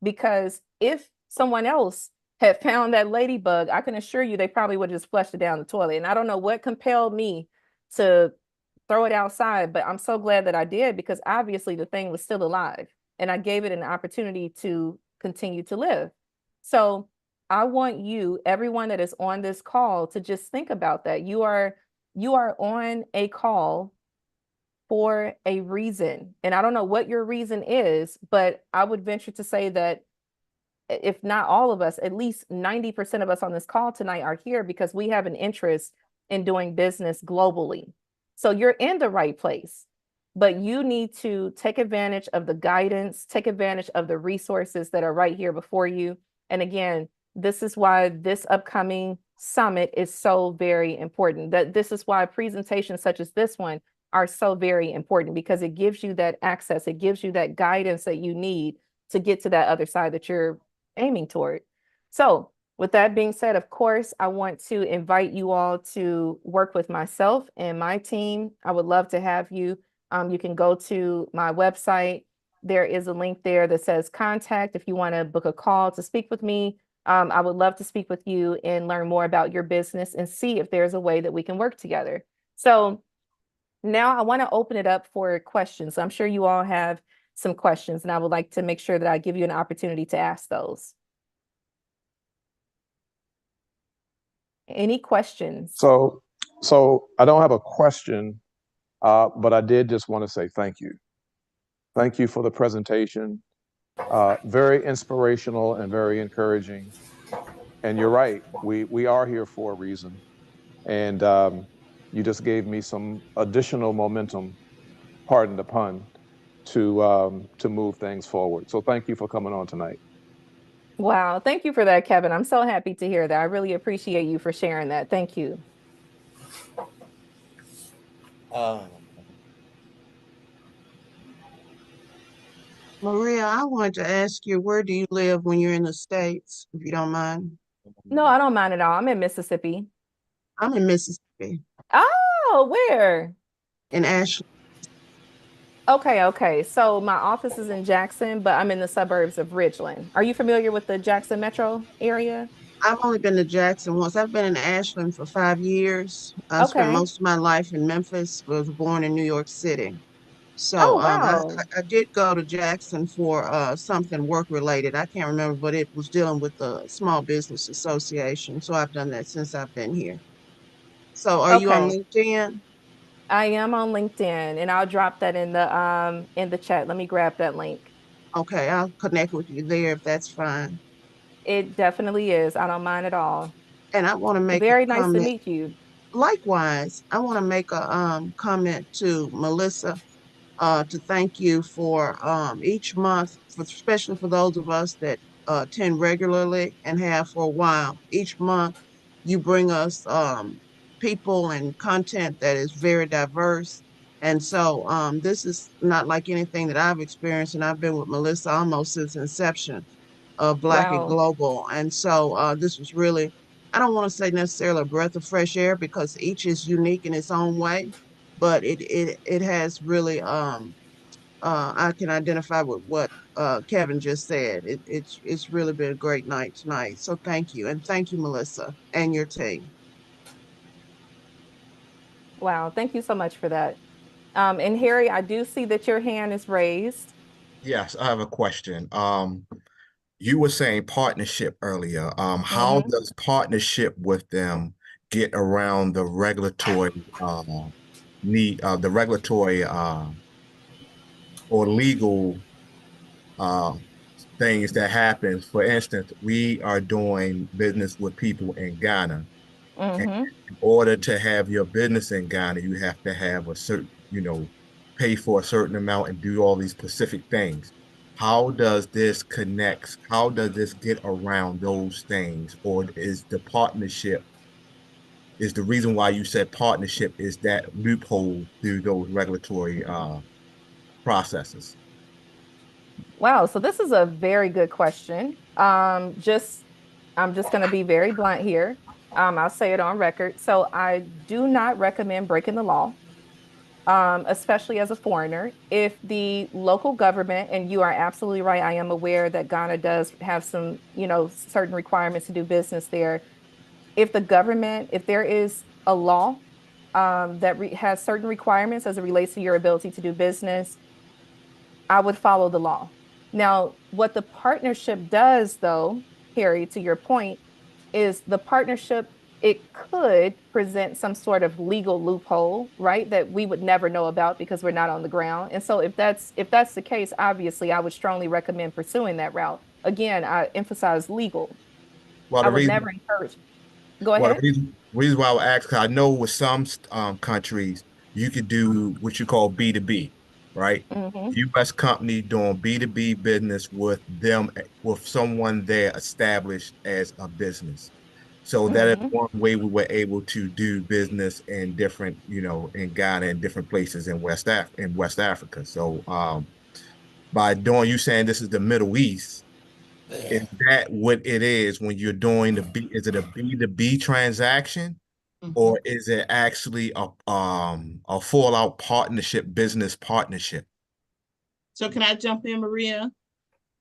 Because if someone else had found that ladybug, I can assure you they probably would have just flushed it down the toilet. And I don't know what compelled me to throw it outside, but I'm so glad that I did, because obviously the thing was still alive and I gave it an opportunity to continue to live. So I want you, everyone that is on this call, to just think about that. You are on a call for a reason. And I don't know what your reason is, but I would venture to say that if not all of us, at least 90% of us on this call tonight are here because we have an interest in doing business globally. So you're in the right place, but you need to take advantage of the guidance, take advantage of the resources that are right here before you. And again, this is why this upcoming summit is so very important. That this is why presentations such as this one are so very important, because it gives you that access, it gives you that guidance that you need to get to that other side that you're aiming toward. So with that being said, of course, I want to invite you all to work with myself and my team. I would love to have you. You can go to my website. There is a link there that says contact if you want to book a call to speak with me. I would love to speak with you and learn more about your business and see if there's a way that we can work together. So now I want to open it up for questions. I'm sure you all have some questions, and I would like to make sure that I give you an opportunity to ask those. Any questions? So I don't have a question, but I did just want to say thank you. Thank you for the presentation. Very inspirational and very encouraging. And you're right, we are here for a reason. And you just gave me some additional momentum, pardon the pun, to move things forward. So thank you for coming on tonight. Wow, thank you for that, Kevin. I'm so happy to hear that. I really appreciate you for sharing that. Thank you. Maria, I wanted to ask you, where do you live when you're in the States, if you don't mind? No, I don't mind at all. I'm in Mississippi. I'm in Mississippi, Oh, where? in Ashland. Okay. So my office is in Jackson, but I'm in the suburbs of Ridgeland. Are you familiar with the Jackson metro area? I've only been to Jackson once. I've been in Ashland for 5 years. I spent Okay. most of my life in Memphis, was born in New York City. So Oh, wow. I did go to Jackson for something work related. I can't remember, but it was dealing with the Small Business Association. So I've done that since I've been here. So are you on Okay. LinkedIn? I am on LinkedIn, and I'll drop that in the chat. Let me grab that link. Okay, I'll connect with you there if that's fine. It definitely is. I don't mind at all. And I want to make a Very nice to comment. meet you. Likewise, I want to make a comment to Melissa to thank you for each month, especially for those of us that attend regularly and have for a while. Each month, you bring us people and content that is very diverse. And so this is not like anything that I've experienced, and I've been with Melissa almost since inception of Black and Wow. Global. And so this was really, I don't want to say necessarily a breath of fresh air because each is unique in its own way, but it has really I can identify with what Kevin just said. It's really been a great night tonight. So thank you. And thank you, Melissa, and your team. Wow. Thank you so much for that. And Harry, I do see that your hand is raised. Yes, I have a question. You were saying partnership earlier. How Mhm. does partnership with them get around the regulatory the regulatory or legal things that happens? For instance, we are doing business with people in Ghana. And Mhm. in order to have your business in Ghana, you have to have a certain, pay for a certain amount and do all these specific things. How does this connect? How does this get around those things? Or is the partnership, is the reason why you said partnership is that loophole through those regulatory processes? Wow. So this is a very good question. I'm just going to be very blunt here. I'll say it on record. So I do not recommend breaking the law. especially as a foreigner, if the local government, and you are absolutely right, I am aware that Ghana does have some, certain requirements to do business there. If the government, if there is a law that has certain requirements as it relates to your ability to do business, I would follow the law. Now, what the partnership does, though, Harry, to your point, is the partnership, it could present some sort of legal loophole, right? That we would never know about because we're not on the ground. And so if that's the case, obviously I would strongly recommend pursuing that route. Again, I emphasize legal. Well, I the would reason, never encourage. Go well, ahead. the reason why I would ask, 'cause I know with some countries you could do what you call B2B, right? Hmm. U.S. company doing B2B business with them, with someone there established as a business. So that is Hmm. one way we were able to do business in different, in Ghana and different places in West Africa. So by doing, you saying this is the Middle East, is that what it is when you're doing is it a B2B transaction, Mhm. or is it actually a full out business partnership? So can I jump in, Maria?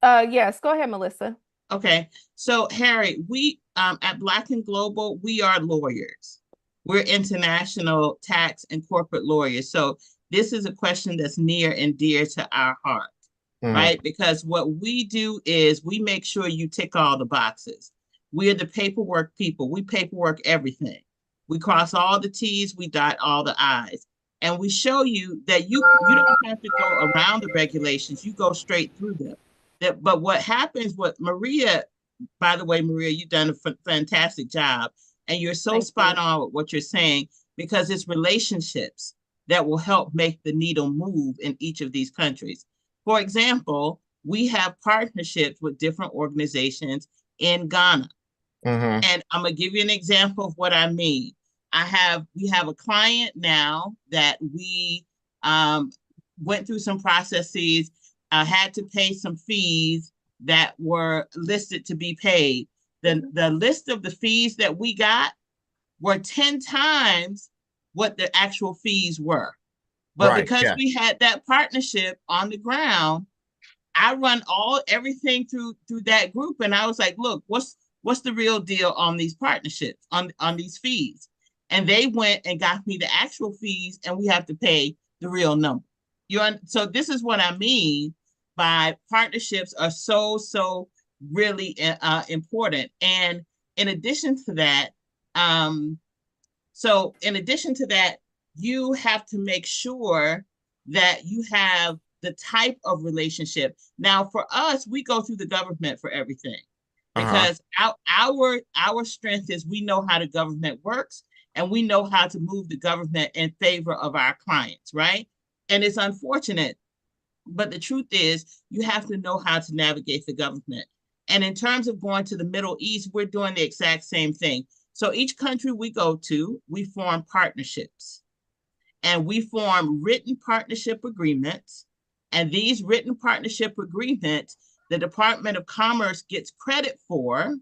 Yes, go ahead, Melissa. Okay, so Harry, we at Black and Global, we are lawyers. We're international tax and corporate lawyers. So this is a question that's near and dear to our heart, Mhm. right? Because what we do is we make sure you tick all the boxes. We're the paperwork people. We paperwork everything. We cross all the T's, we dot all the I's. And we show you that you don't have to go around the regulations, you go straight through them. But what happens, what Maria, by the way, Maria, you've done a fantastic job, and you're so Thank spot you. on with what you're saying, because it's relationships that will help make the needle move in each of these countries. For example, we have partnerships with different organizations in Ghana. Mhm. And I'm gonna give you an example of what I mean. We have a client now that we um, went through some processes, had to pay some fees that were listed to be paid. The list of the fees that we got were 10 times what the actual fees were. But Right. because Yeah. we had that partnership on the ground, I run everything through that group, and I was like, look, what's the real deal on these partnerships, on these fees? And they went and got me the actual fees, and we have to pay the real number. So this is what I mean by partnerships are so really important. And in addition to that, um, you have to make sure that you have the type of relationship. Now, for us, we go through the government for everything Uh-huh. because our strength is we know how the government works and we know how to move the government in favor of our clients, right? And it's unfortunate, but the truth is you have to know how to navigate the government. And in terms of going to the Middle East, we're doing the exact same thing. So each country we go to, we form partnerships and we form written partnership agreements. And these written partnership agreements, the Department of Commerce gets credit for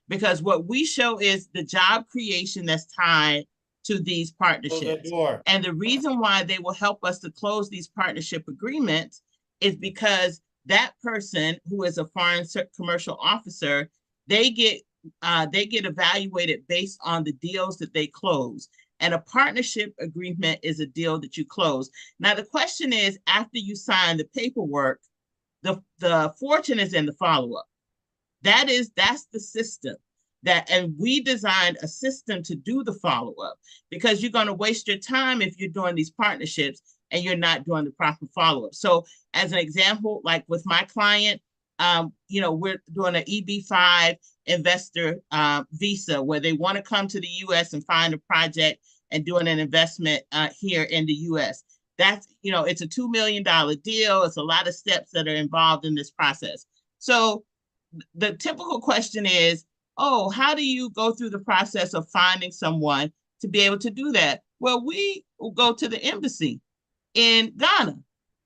because what we show is the job creation that's tied to these partnerships. And the reason why they will help us to close these partnership agreements is because that person who is a foreign commercial officer, they get evaluated based on the deals that they close. And a partnership agreement is a deal that you close. Now, the question is, after you sign the paperwork, the fortune is in the follow-up. That's the system and we designed a system to do the follow-up because you're going to waste your time if you're doing these partnerships and you're not doing the proper follow-up. So as an example, like with my client, we're doing an EB-5 investor visa where they want to come to the US and find a project and doing an investment here in the US. That's, it's a $2 million deal. It's a lot of steps that are involved in this process. So the typical question is, oh, how do you go through the process of finding someone to be able to do that? Well, we will go to the embassy in Ghana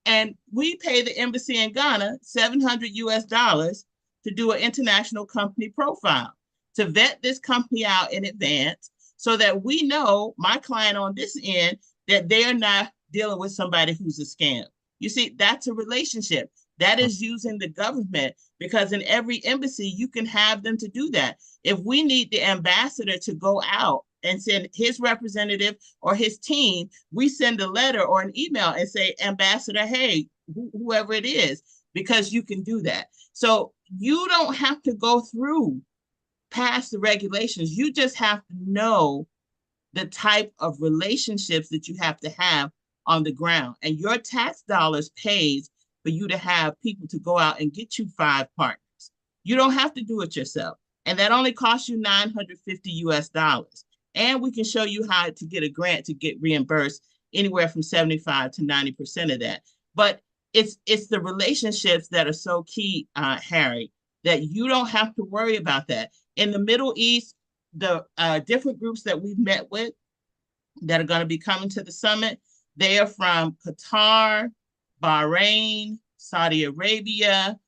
and we pay the embassy in Ghana $700 to do an international company profile, to vet this company out in advance so that we know, my client on this end, that they are not dealing with somebody who's a scam. You see, that's a relationship. That is using the government, because in every embassy, you can have them to do that. If we need the ambassador to go out and send his representative or his team, we send a letter or an email and say, Ambassador, hey, whoever it is, because you can do that. So you don't have to go through past the regulations. You just have to know the type of relationships that you have to have on the ground. And your tax dollars pays for you to have people to go out and get you 5 partners. You don't have to do it yourself. And that only costs you $950 US. And we can show you how to get a grant to get reimbursed anywhere from 75 to 90% of that. But it's the relationships that are so key, Harry, that you don't have to worry about that. In the Middle East, the different groups that we've met with that are going to be coming to the summit, they are from Qatar, Bahrain, Saudi Arabia,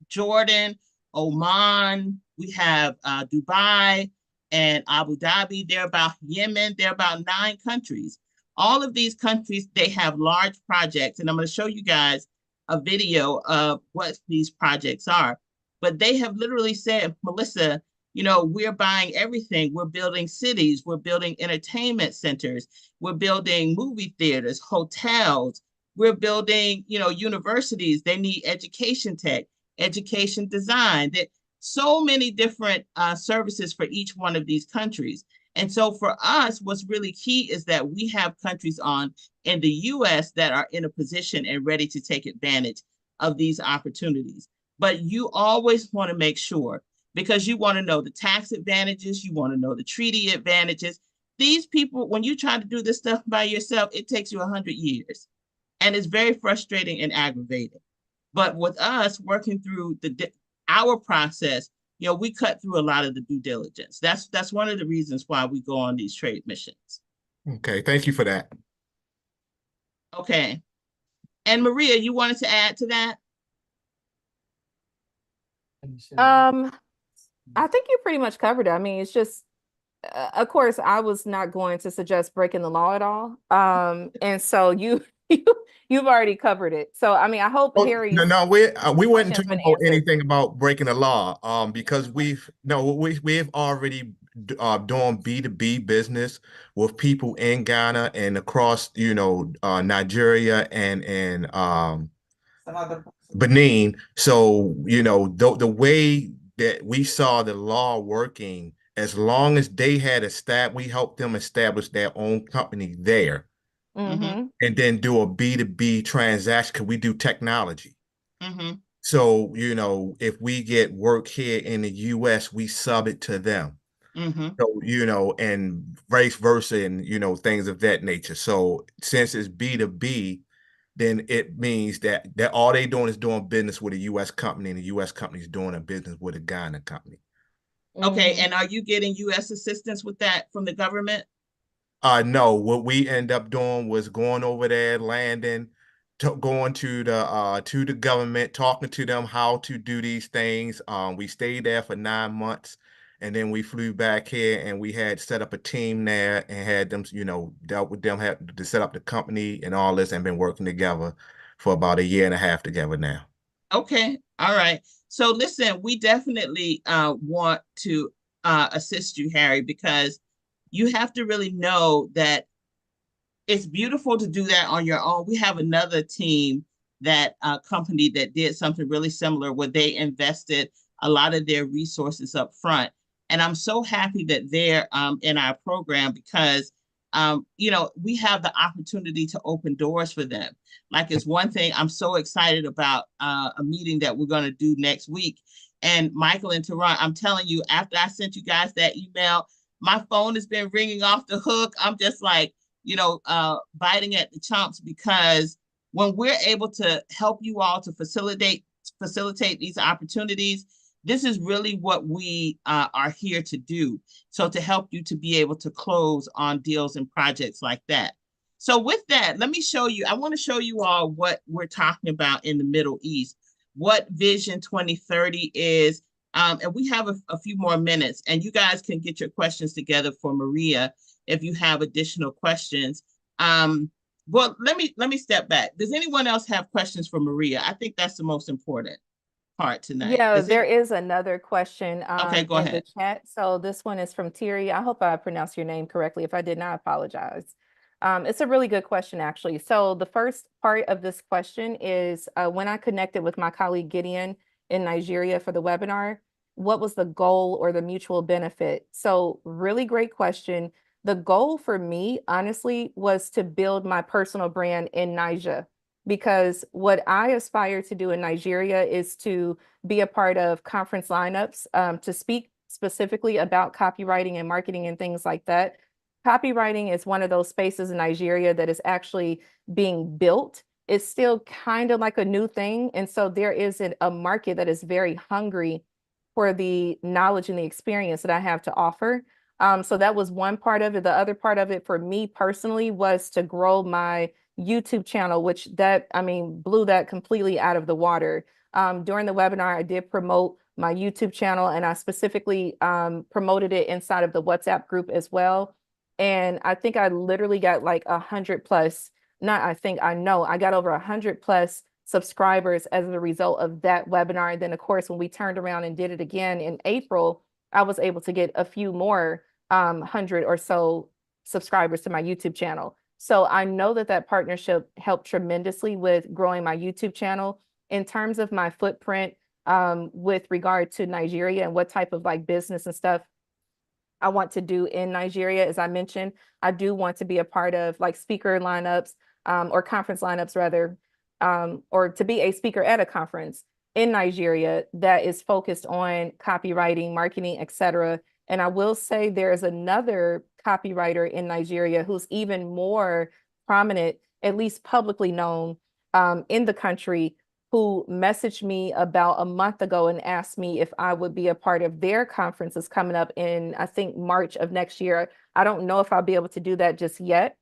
Jordan, Oman. We have Dubai and Abu Dhabi. They're about Yemen. They're about 9 countries. All of these countries, they have large projects, and I'm going to show you guys a video of what these projects are. But they have literally said, Melissa, you know, we're buying everything. We're building cities. We're building entertainment centers. We're building movie theaters, hotels. We're building, you know, universities. They need education tech, education design. That so many different services for each one of these countries. And so for us, what's really key is that we have countries on in the US that are in a position and ready to take advantage of these opportunities. But you always want to make sure, because you want to know the tax advantages, you want to know the treaty advantages. These people, when you try to do this stuff by yourself, it takes you 100 years. And it's very frustrating and aggravating. But with us working through our process, you know, we cut through a lot of the due diligence. That's one of the reasons why we go on these trade missions. Okay, thank you for that. Okay. And Maria, you wanted to add to that? I think you pretty much covered it. I mean, it's just, of course, I was not going to suggest breaking the law at all. And so you've already covered it. So, I mean, I hope Harry. No, we weren't question's talking been about answered. anything about breaking the law. Because we've already doing B2B business with people in Ghana and across, you know, Nigeria and Benin. So, you know, the way that we saw the law working, as long as they had we helped them establish their own company there. Mm-hmm. And then do a B2B transaction, because we do technology. Mm-hmm. So, you know, if we get work here in the US, we sub it to them. Mm-hmm. So, you know, and vice versa, and, you know, things of that nature. So since it's B2B, then it means that all they doing is doing business with a US company, and the US company is doing a business with a Ghana company. Okay, Mm-hmm. and are you getting US assistance with that from the government? No, what we end up doing was going over there, landing, going to the government, talking to them how to do these things. We stayed there for 9 months, and then we flew back here, and we had set up a team there and had them, you know, dealt with them, had to set up the company and all this, and been working together for about 1.5 years together now. Okay, all right. So listen, we definitely want to assist you, Harry, because you have to really know that it's beautiful to do that on your own. We have another team, that company that did something really similar, where they invested a lot of their resources up front. And I'm so happy that they're in our program, because you know, we have the opportunity to open doors for them. Like, it's one thing I'm so excited about a meeting that we're going to do next week. And Michael and Tehran, I'm telling you, after I sent you guys that email, my phone has been ringing off the hook. I'm just like, you know, biting at the chomps, because when we're able to help you all to facilitate these opportunities, this is really what we are here to do. So to help you to be able to close on deals and projects like that. So with that, let me show you, I want to show you all what we're talking about in the Middle East, what Vision 2030 is. And we have a few more minutes, and you guys can get your questions together for Maria if you have additional questions. Well, let me step back. Does anyone else have questions for Maria? I think that's the most important part tonight. Yeah, Does there it? is another question Okay, go in the ahead. chat. So this one is from Thierry. I hope I pronounced your name correctly. If I did not, I apologize. It's a really good question, actually. So the first part of this question is when I connected with my colleague Gideon in Nigeria for the webinar, what was the goal or the mutual benefit? So really great question. The goal for me, honestly, was to build my personal brand in Niger, because what I aspire to do in Nigeria is to be a part of conference lineups, to speak specifically about copywriting and marketing and things like that. Copywriting is one of those spaces in Nigeria that is actually being built. It's still kind of like a new thing. And so there is a market that is very hungry for the knowledge and the experience that I have to offer. So that was one part of it. The other part of it for me personally was to grow my YouTube channel, which blew that completely out of the water. During the webinar, I did promote my YouTube channel, and I specifically promoted it inside of the WhatsApp group as well. And I think I literally got like 100 plus, not I think, I know I got over 100 plus subscribers as a result of that webinar. And then of course, when we turned around and did it again in April, I was able to get a few more 100 or so subscribers to my YouTube channel. So I know that that partnership helped tremendously with growing my YouTube channel. In terms of my footprint with regard to Nigeria and what type of like business and stuff I want to do in Nigeria, as I mentioned, I do want to be a part of like speaker lineups or conference lineups rather, or to be a speaker at a conference in Nigeria that is focused on copywriting, marketing, etc. And I will say there is another copywriter in Nigeria who's even more prominent, at least publicly known in the country, who messaged me about a month ago and asked me if I would be a part of their conferences coming up in, I think, March of next year. I don't know if I'll be able to do that just yet.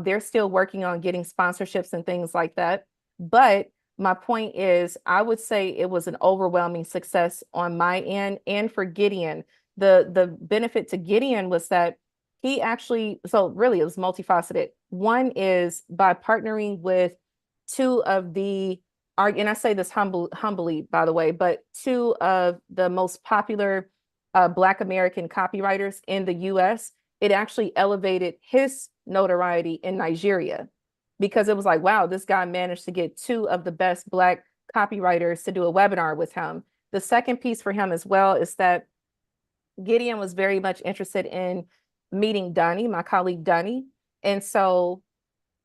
They're still working on getting sponsorships and things like that. But my point is, I would say it was an overwhelming success on my end and for Gideon. The benefit to Gideon was that he actually, so really it was multifaceted. One is by partnering with two of the, and I say this humbly, by the way, but two of the most popular Black American copywriters in the US, it actually elevated his notoriety in Nigeria, because it was like, wow, this guy managed to get two of the best Black copywriters to do a webinar with him. The second piece for him as well is that Gideon was very much interested in meeting Donnie, my colleague Donnie. And so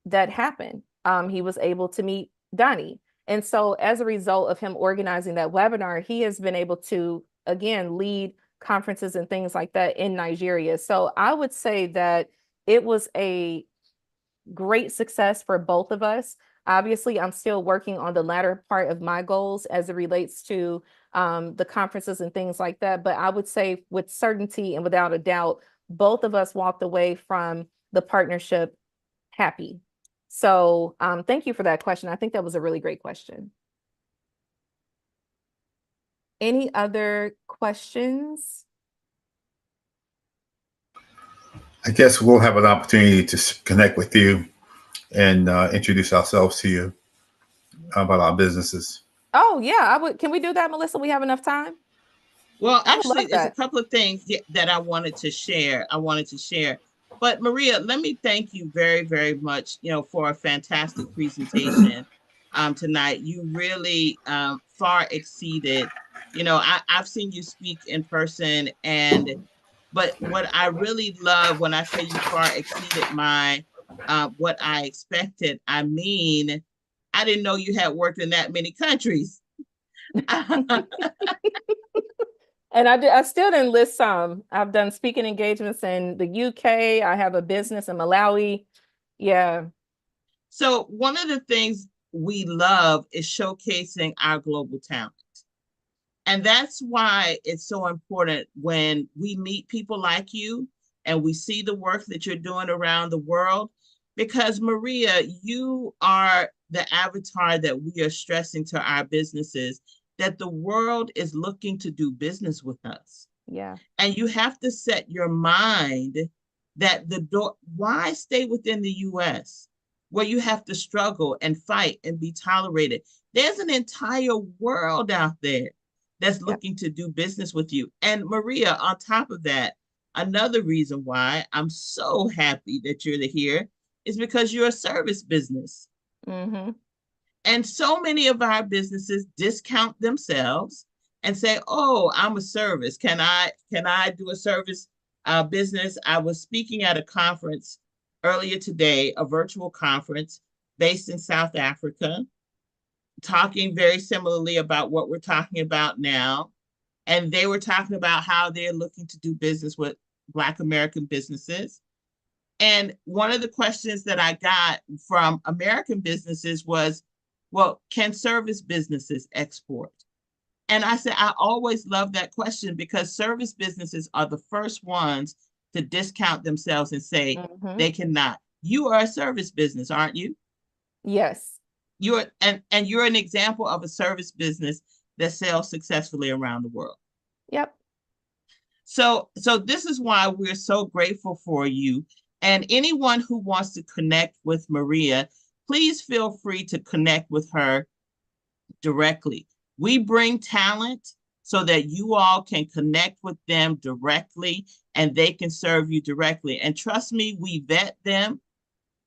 that happened. He was able to meet Donnie. And so as a result of him organizing that webinar, he has been able to, again, lead conferences and things like that in Nigeria. So I would say that it was a great success for both of us. Obviously, I'm still working on the latter part of my goals as it relates to the conferences and things like that. But I would say with certainty and without a doubt, both of us walked away from the partnership happy. So thank you for that question. I think that was a really great question. Any other questions? I guess we'll have an opportunity to connect with you and introduce ourselves to you about our businesses. Oh yeah, can we do that, Melissa? We have enough time? Well, actually, there's a couple of things that I wanted to share. But Maria, let me thank you very, very much, for a fantastic presentation tonight. You really far exceeded, I've seen you speak in person, but what I really love when I say you far exceeded my what I expected, I mean, I didn't know you had worked in that many countries. And I still didn't list some. I've done speaking engagements in the UK. I have a business in Malawi. Yeah. So one of the things we love is showcasing our global talent. And that's why it's so important when we meet people like you and we see the work that you're doing around the world, because Maria, you are the avatar that we are stressing to our businesses, that the world is looking to do business with us. Yeah. And you have to set your mind that the door, why stay within the US where you have to struggle and fight and be tolerated? There's an entire world out there that's looking to do business with you. And Maria, on top of that, another reason why I'm so happy that you're here is because you're a service business. Mm-hmm. And so many of our businesses discount themselves and say, "Oh, I'm a service. Can I do a service business?" I was speaking at a conference earlier today, a virtual conference based in South Africa, talking very similarly about what we're talking about now. And they were talking about how they're looking to do business with Black American businesses. And one of the questions that I got from American businesses was, well, can service businesses export? And I said, I always love that question because service businesses are the first ones to discount themselves and say they cannot. You are a service business, aren't you? Yes. You're and you're an example of a service business that sells successfully around the world. Yep. So this is why we're so grateful for you. And anyone who wants to connect with Maria, please feel free to connect with her directly. We bring talent so that you all can connect with them directly and they can serve you directly. And trust me, we vet them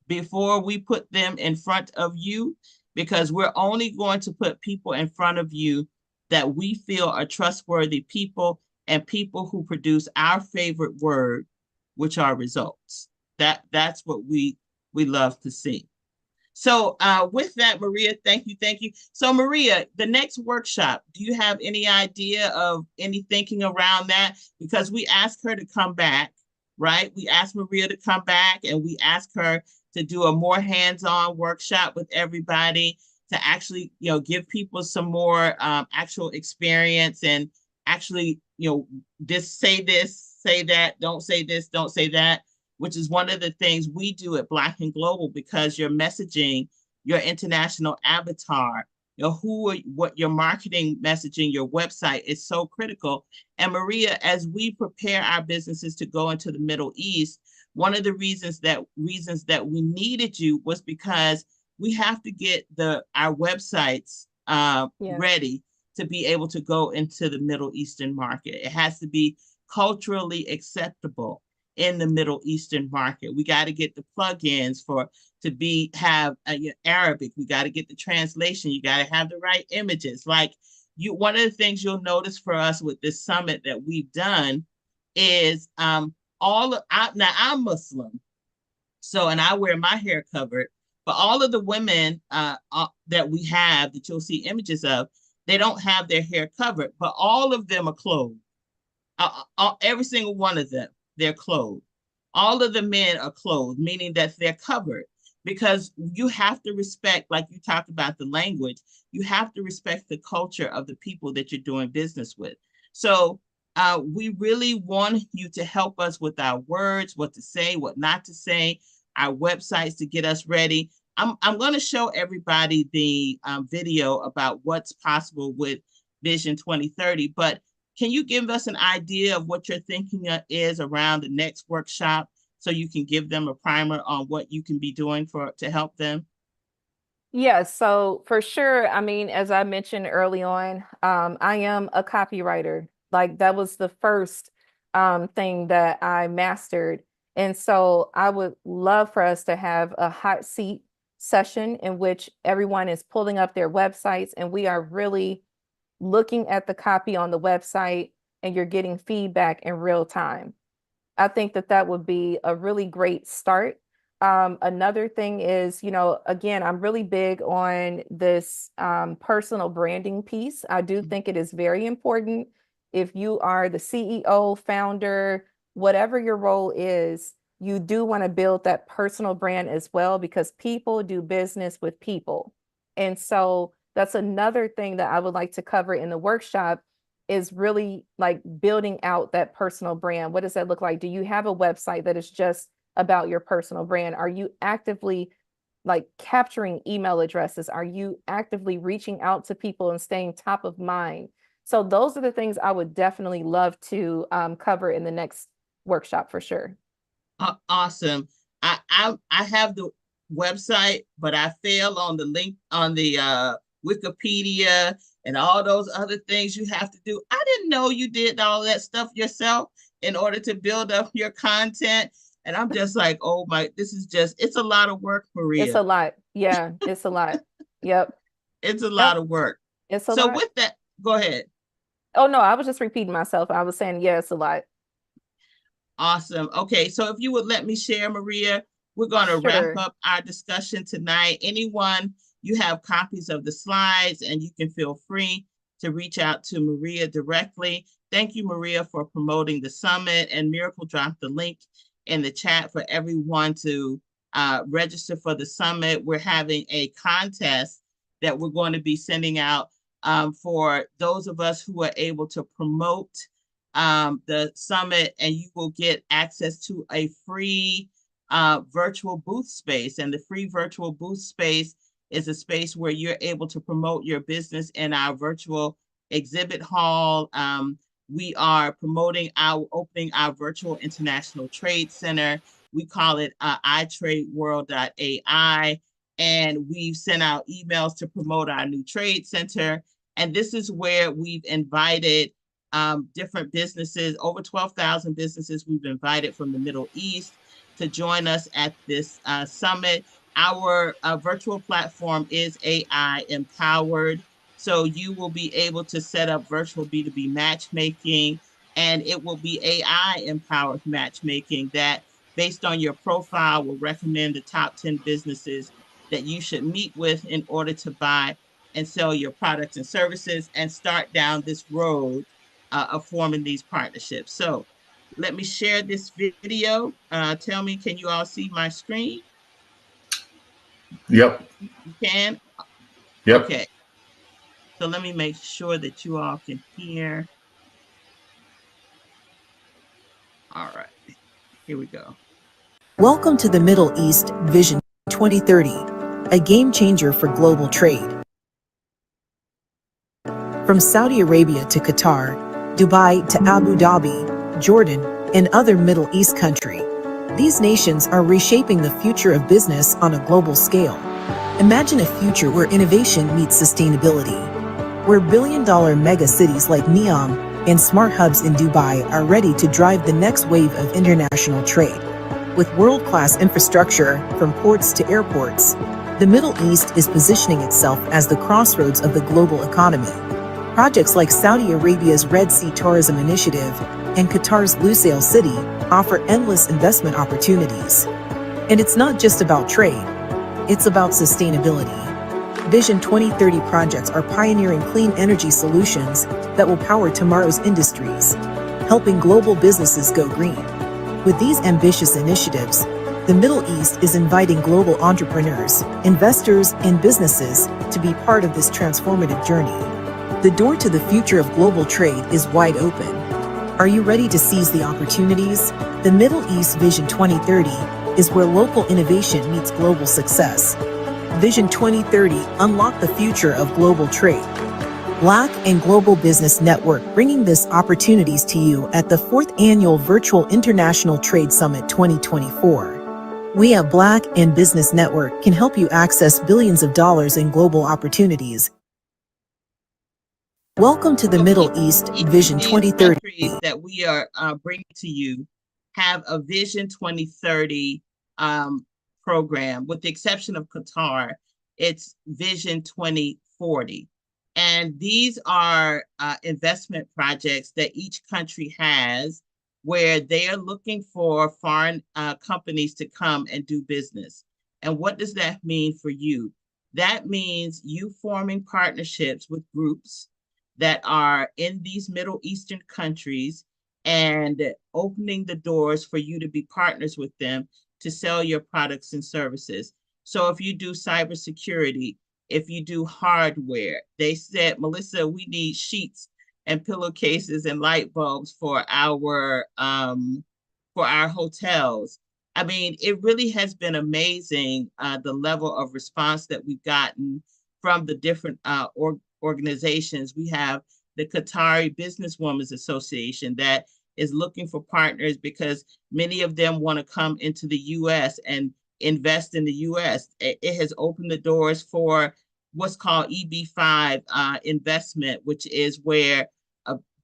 before we put them in front of you, because we're only going to put people in front of you that we feel are trustworthy people and people who produce our favorite word, which are results. That's what we love to see. So with that, Maria, thank you. So Maria, the next workshop, do you have any idea of any thinking around that? Because we asked her to come back, right? We asked Maria to come back and we asked her to do a more hands-on workshop with everybody to actually, give people some more actual experience and actually, just say this, say that, don't say this, don't say that, which is one of the things we do at Black and Global, because your messaging, your international avatar, what your marketing messaging, your website is so critical. And Maria, as we prepare our businesses to go into the Middle East, one of the reasons that we needed you was because we have to get our websites ready to be able to go into the Middle Eastern market. It has to be culturally acceptable in the Middle Eastern market. We got to get the plugins have Arabic. We got to get the translation. You got to have the right images. One of the things you'll notice for us with this summit that we've done is now I'm Muslim, and I wear my hair covered, but all of the women that we have that you'll see images of, they don't have their hair covered, but all of them are clothed. Every single one of them, they're clothed. All of the men are clothed, meaning that they're covered, because you have to respect, like you talked about the language, you have to respect the culture of the people that you're doing business with. So we really want you to help us with our words, what to say, what not to say, our websites to get us ready. I'm going to show everybody the video about what's possible with Vision 2030, but can you give us an idea of what your thinking is around the next workshop so you can give them a primer on what you can be doing to help them? Yeah, so for sure, I mean, as I mentioned early on, I am a copywriter. Like that was the first thing that I mastered. And so I would love for us to have a hot seat session in which everyone is pulling up their websites and we are really looking at the copy on the website and you're getting feedback in real time. I think that would be a really great start. Another thing is, again, I'm really big on this personal branding piece. I do think it is very important. If you are the CEO, founder, whatever your role is, you do want to build that personal brand as well, because people do business with people. And so that's another thing that I would like to cover in the workshop, is really like building out that personal brand. What does that look like? Do you have a website that is just about your personal brand? Are you actively capturing email addresses? Are you actively reaching out to people and staying top of mind? So those are the things I would definitely love to cover in the next workshop for sure. Awesome. I have the website, but I fail on the link on the Wikipedia and all those other things you have to do. I didn't know you did all that stuff yourself in order to build up your content. And I'm just like, oh my, this is just, it's a lot of work, Maria. It's a lot. Yeah, it's a lot. Yep. It's a lot of work. It's a So lot. with that, go ahead. Oh no, I was just repeating myself. I was saying, yeah, it's a lot. Awesome. Okay, so if you would let me share, Maria, we're going to Sure. wrap up our discussion tonight. Anyone, you have copies of the slides and you can feel free to reach out to Maria directly. Thank you, Maria, for promoting the summit, and Miracle dropped the link in the chat for everyone to register for the summit. We're having a contest that we're going to be sending out for those of us who are able to promote the summit, and you will get access to a free virtual booth space. And the free virtual booth space is a space where you're able to promote your business in our virtual exhibit hall. We are opening our virtual international trade center. We call it iTradeWorld.ai. And we've sent out emails to promote our new trade center. And this is where we've invited different businesses, over 12,000 businesses we've invited from the Middle East to join us at this summit. Our virtual platform is AI empowered. So you will be able to set up virtual B2B matchmaking, and it will be AI empowered matchmaking that, based on your profile, will recommend the top 10 businesses that you should meet with in order to buy and sell your products and services and start down this road of forming these partnerships. So let me share this video. Tell me, can you all see my screen? Yep. You can? Yep. Okay. So let me make sure that you all can hear. All right, here we go. Welcome to the Middle East Vision 2030, a game changer for global trade. From Saudi Arabia to Qatar, Dubai to Abu Dhabi, Jordan, and other Middle East countries, these nations are reshaping the future of business on a global scale. Imagine a future where innovation meets sustainability, where billion-dollar mega cities like NEOM and smart hubs in Dubai are ready to drive the next wave of international trade. With world-class infrastructure from ports to airports, the Middle East is positioning itself as the crossroads of the global economy. Projects like Saudi Arabia's Red Sea Tourism Initiative and Qatar's Lusail City offer endless investment opportunities. And it's not just about trade, it's about sustainability. Vision 2030 projects are pioneering clean energy solutions that will power tomorrow's industries, helping global businesses go green. With these ambitious initiatives, the Middle East is inviting global entrepreneurs, investors, and businesses to be part of this transformative journey. The door to the future of global trade is wide open. Are you ready to seize the opportunities? The Middle East Vision 2030 is where local innovation meets global success. Vision 2030 unlock the future of global trade. Black and Global Business Network bringing this opportunities to you at the 4th Annual Virtual International Trade Summit 2024. We at Black and Business Network can help you access billions of dollars in global opportunities. Welcome to the Middle East Vision 2030. Countries that we are bringing to you have a Vision 2030 program. With the exception of Qatar, it's Vision 2040. And these are investment projects that each country has where they are looking for foreign companies to come and do business. And what does that mean for you? That means you forming partnerships with groups that are in these Middle Eastern countries and opening the doors for you to be partners with them to sell your products and services. So if you do cybersecurity, if you do hardware, they said, Melissa, we need sheets and pillowcases and light bulbs for our hotels. I mean, it really has been amazing, the level of response that we've gotten from the different organizations. We have the Qatari Businesswomen's Association that is looking for partners because many of them want to come into the US and invest in the US. It has opened the doors for what's called EB5 investment, which is where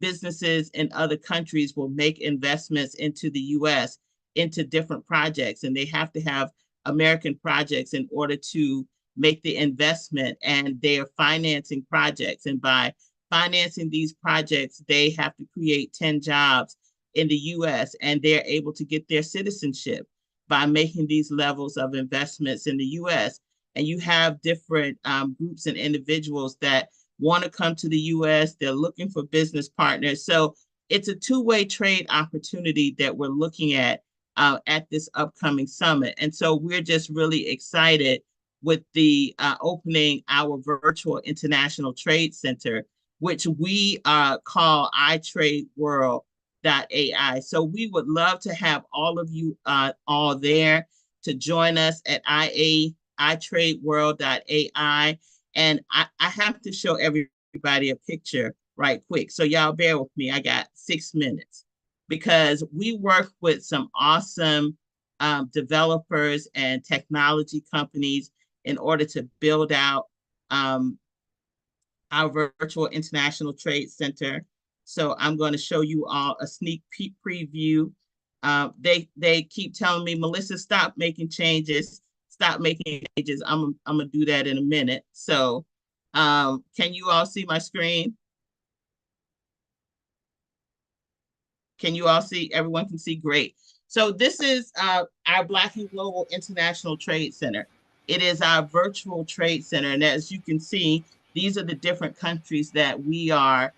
businesses in other countries will make investments into the US into different projects, and they have to have American projects in order to make the investment, and they are financing projects. And by financing these projects, they have to create 10 jobs in the US, and they're able to get their citizenship by making these levels of investments in the US. And you have different groups and individuals that want to come to the US, they're looking for business partners. So it's a two-way trade opportunity that we're looking at this upcoming summit. And so we're just really excited with the opening our virtual International Trade Center, which we call iTradeWorld.ai. So we would love to have all of you all there to join us at iTradeWorld.ai. And I have to show everybody a picture right quick. So y'all bear with me. I got 6 minutes because we work with some awesome developers and technology companies in order to build out our virtual International Trade Center. So I'm going to show you all a sneak peek preview. They keep telling me, Melissa, stop making changes. Stop making changes. I'm gonna do that in a minute. So can you all see my screen? Can you all see? Everyone can see? Great. So this is our Black and Global International Trade Center. It is our virtual trade center. And as you can see, these are the different countries that we are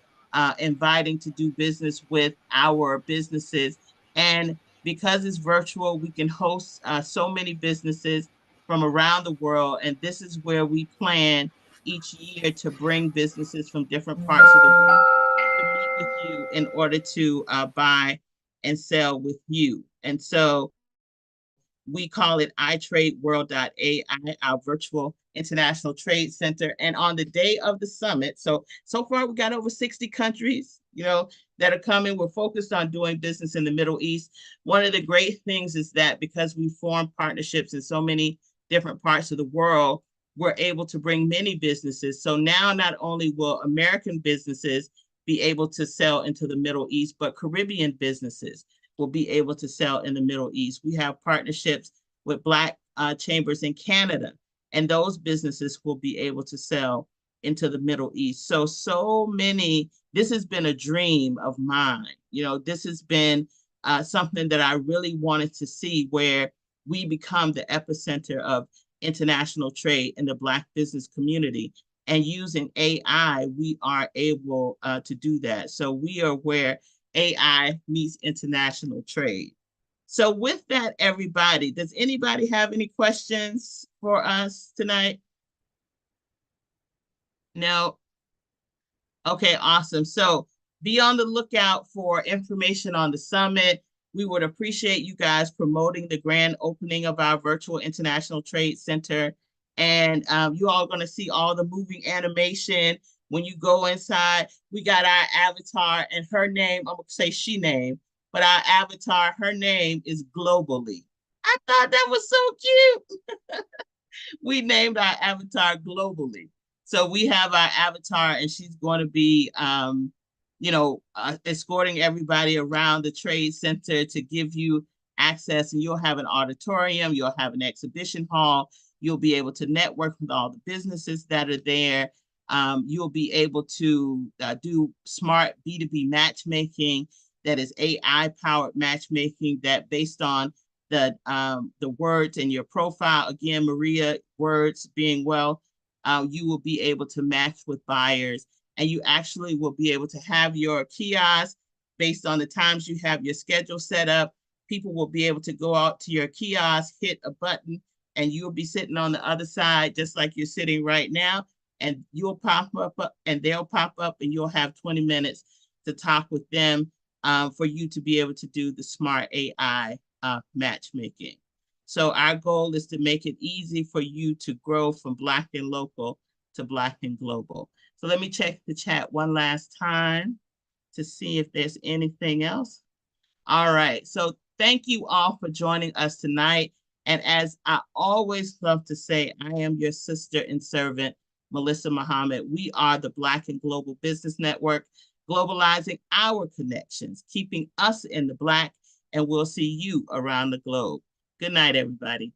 inviting to do business with our businesses. And because it's virtual, we can host so many businesses from around the world. And this is where we plan each year to bring businesses from different parts of the world to meet with you in order to buy and sell with you. And so we call it iTradeWorld.ai, our virtual International Trade Center. And on the day of the summit, so far we got over 60 countries, that are coming. We're focused on doing business in the Middle East. One of the great things is that because we form partnerships in so many different parts of the world, we're able to bring many businesses. So now not only will American businesses be able to sell into the Middle East, but Caribbean businesses will be able to sell in the Middle East. We have partnerships with Black chambers in Canada, and those businesses will be able to sell into the Middle East. So many, this has been a dream of mine. This has been something that I really wanted to see, where we become the epicenter of international trade in the Black business community. And using AI, we are able to do that. So we are where AI meets international trade. So with that, everybody, does anybody have any questions for us tonight? No? Okay, awesome. So be on the lookout for information on the summit. We would appreciate you guys promoting the grand opening of our virtual International Trade Center. And you all are going to see all the moving animation. When you go inside, we got our avatar, and her name, I'm going to say she name, but our avatar, her name is Globally. I thought that was so cute. We named our avatar Globally. So we have our avatar, and she's going to be, escorting everybody around the trade center to give you access. And you'll have an auditorium, you'll have an exhibition hall, you'll be able to network with all the businesses that are there. You'll be able to do smart B2B matchmaking, that is AI-powered matchmaking, that based on the words in your profile, again, Maria, words being well, you will be able to match with buyers, and you actually will be able to have your kiosk based on the times you have your schedule set up. People will be able to go out to your kiosk, hit a button, and you'll be sitting on the other side, just like you're sitting right now, and you'll pop up and they'll pop up, and you'll have 20 minutes to talk with them for you to be able to do the smart AI matchmaking. So our goal is to make it easy for you to grow from Black and local to Black and global. So let me check the chat one last time to see if there's anything else. All right. So thank you all for joining us tonight. And as I always love to say, I am your sister and servant, Melissa Muhammad. We are the Black and Global Business Network, globalizing our connections, keeping us in the Black, and we'll see you around the globe. Good night, everybody.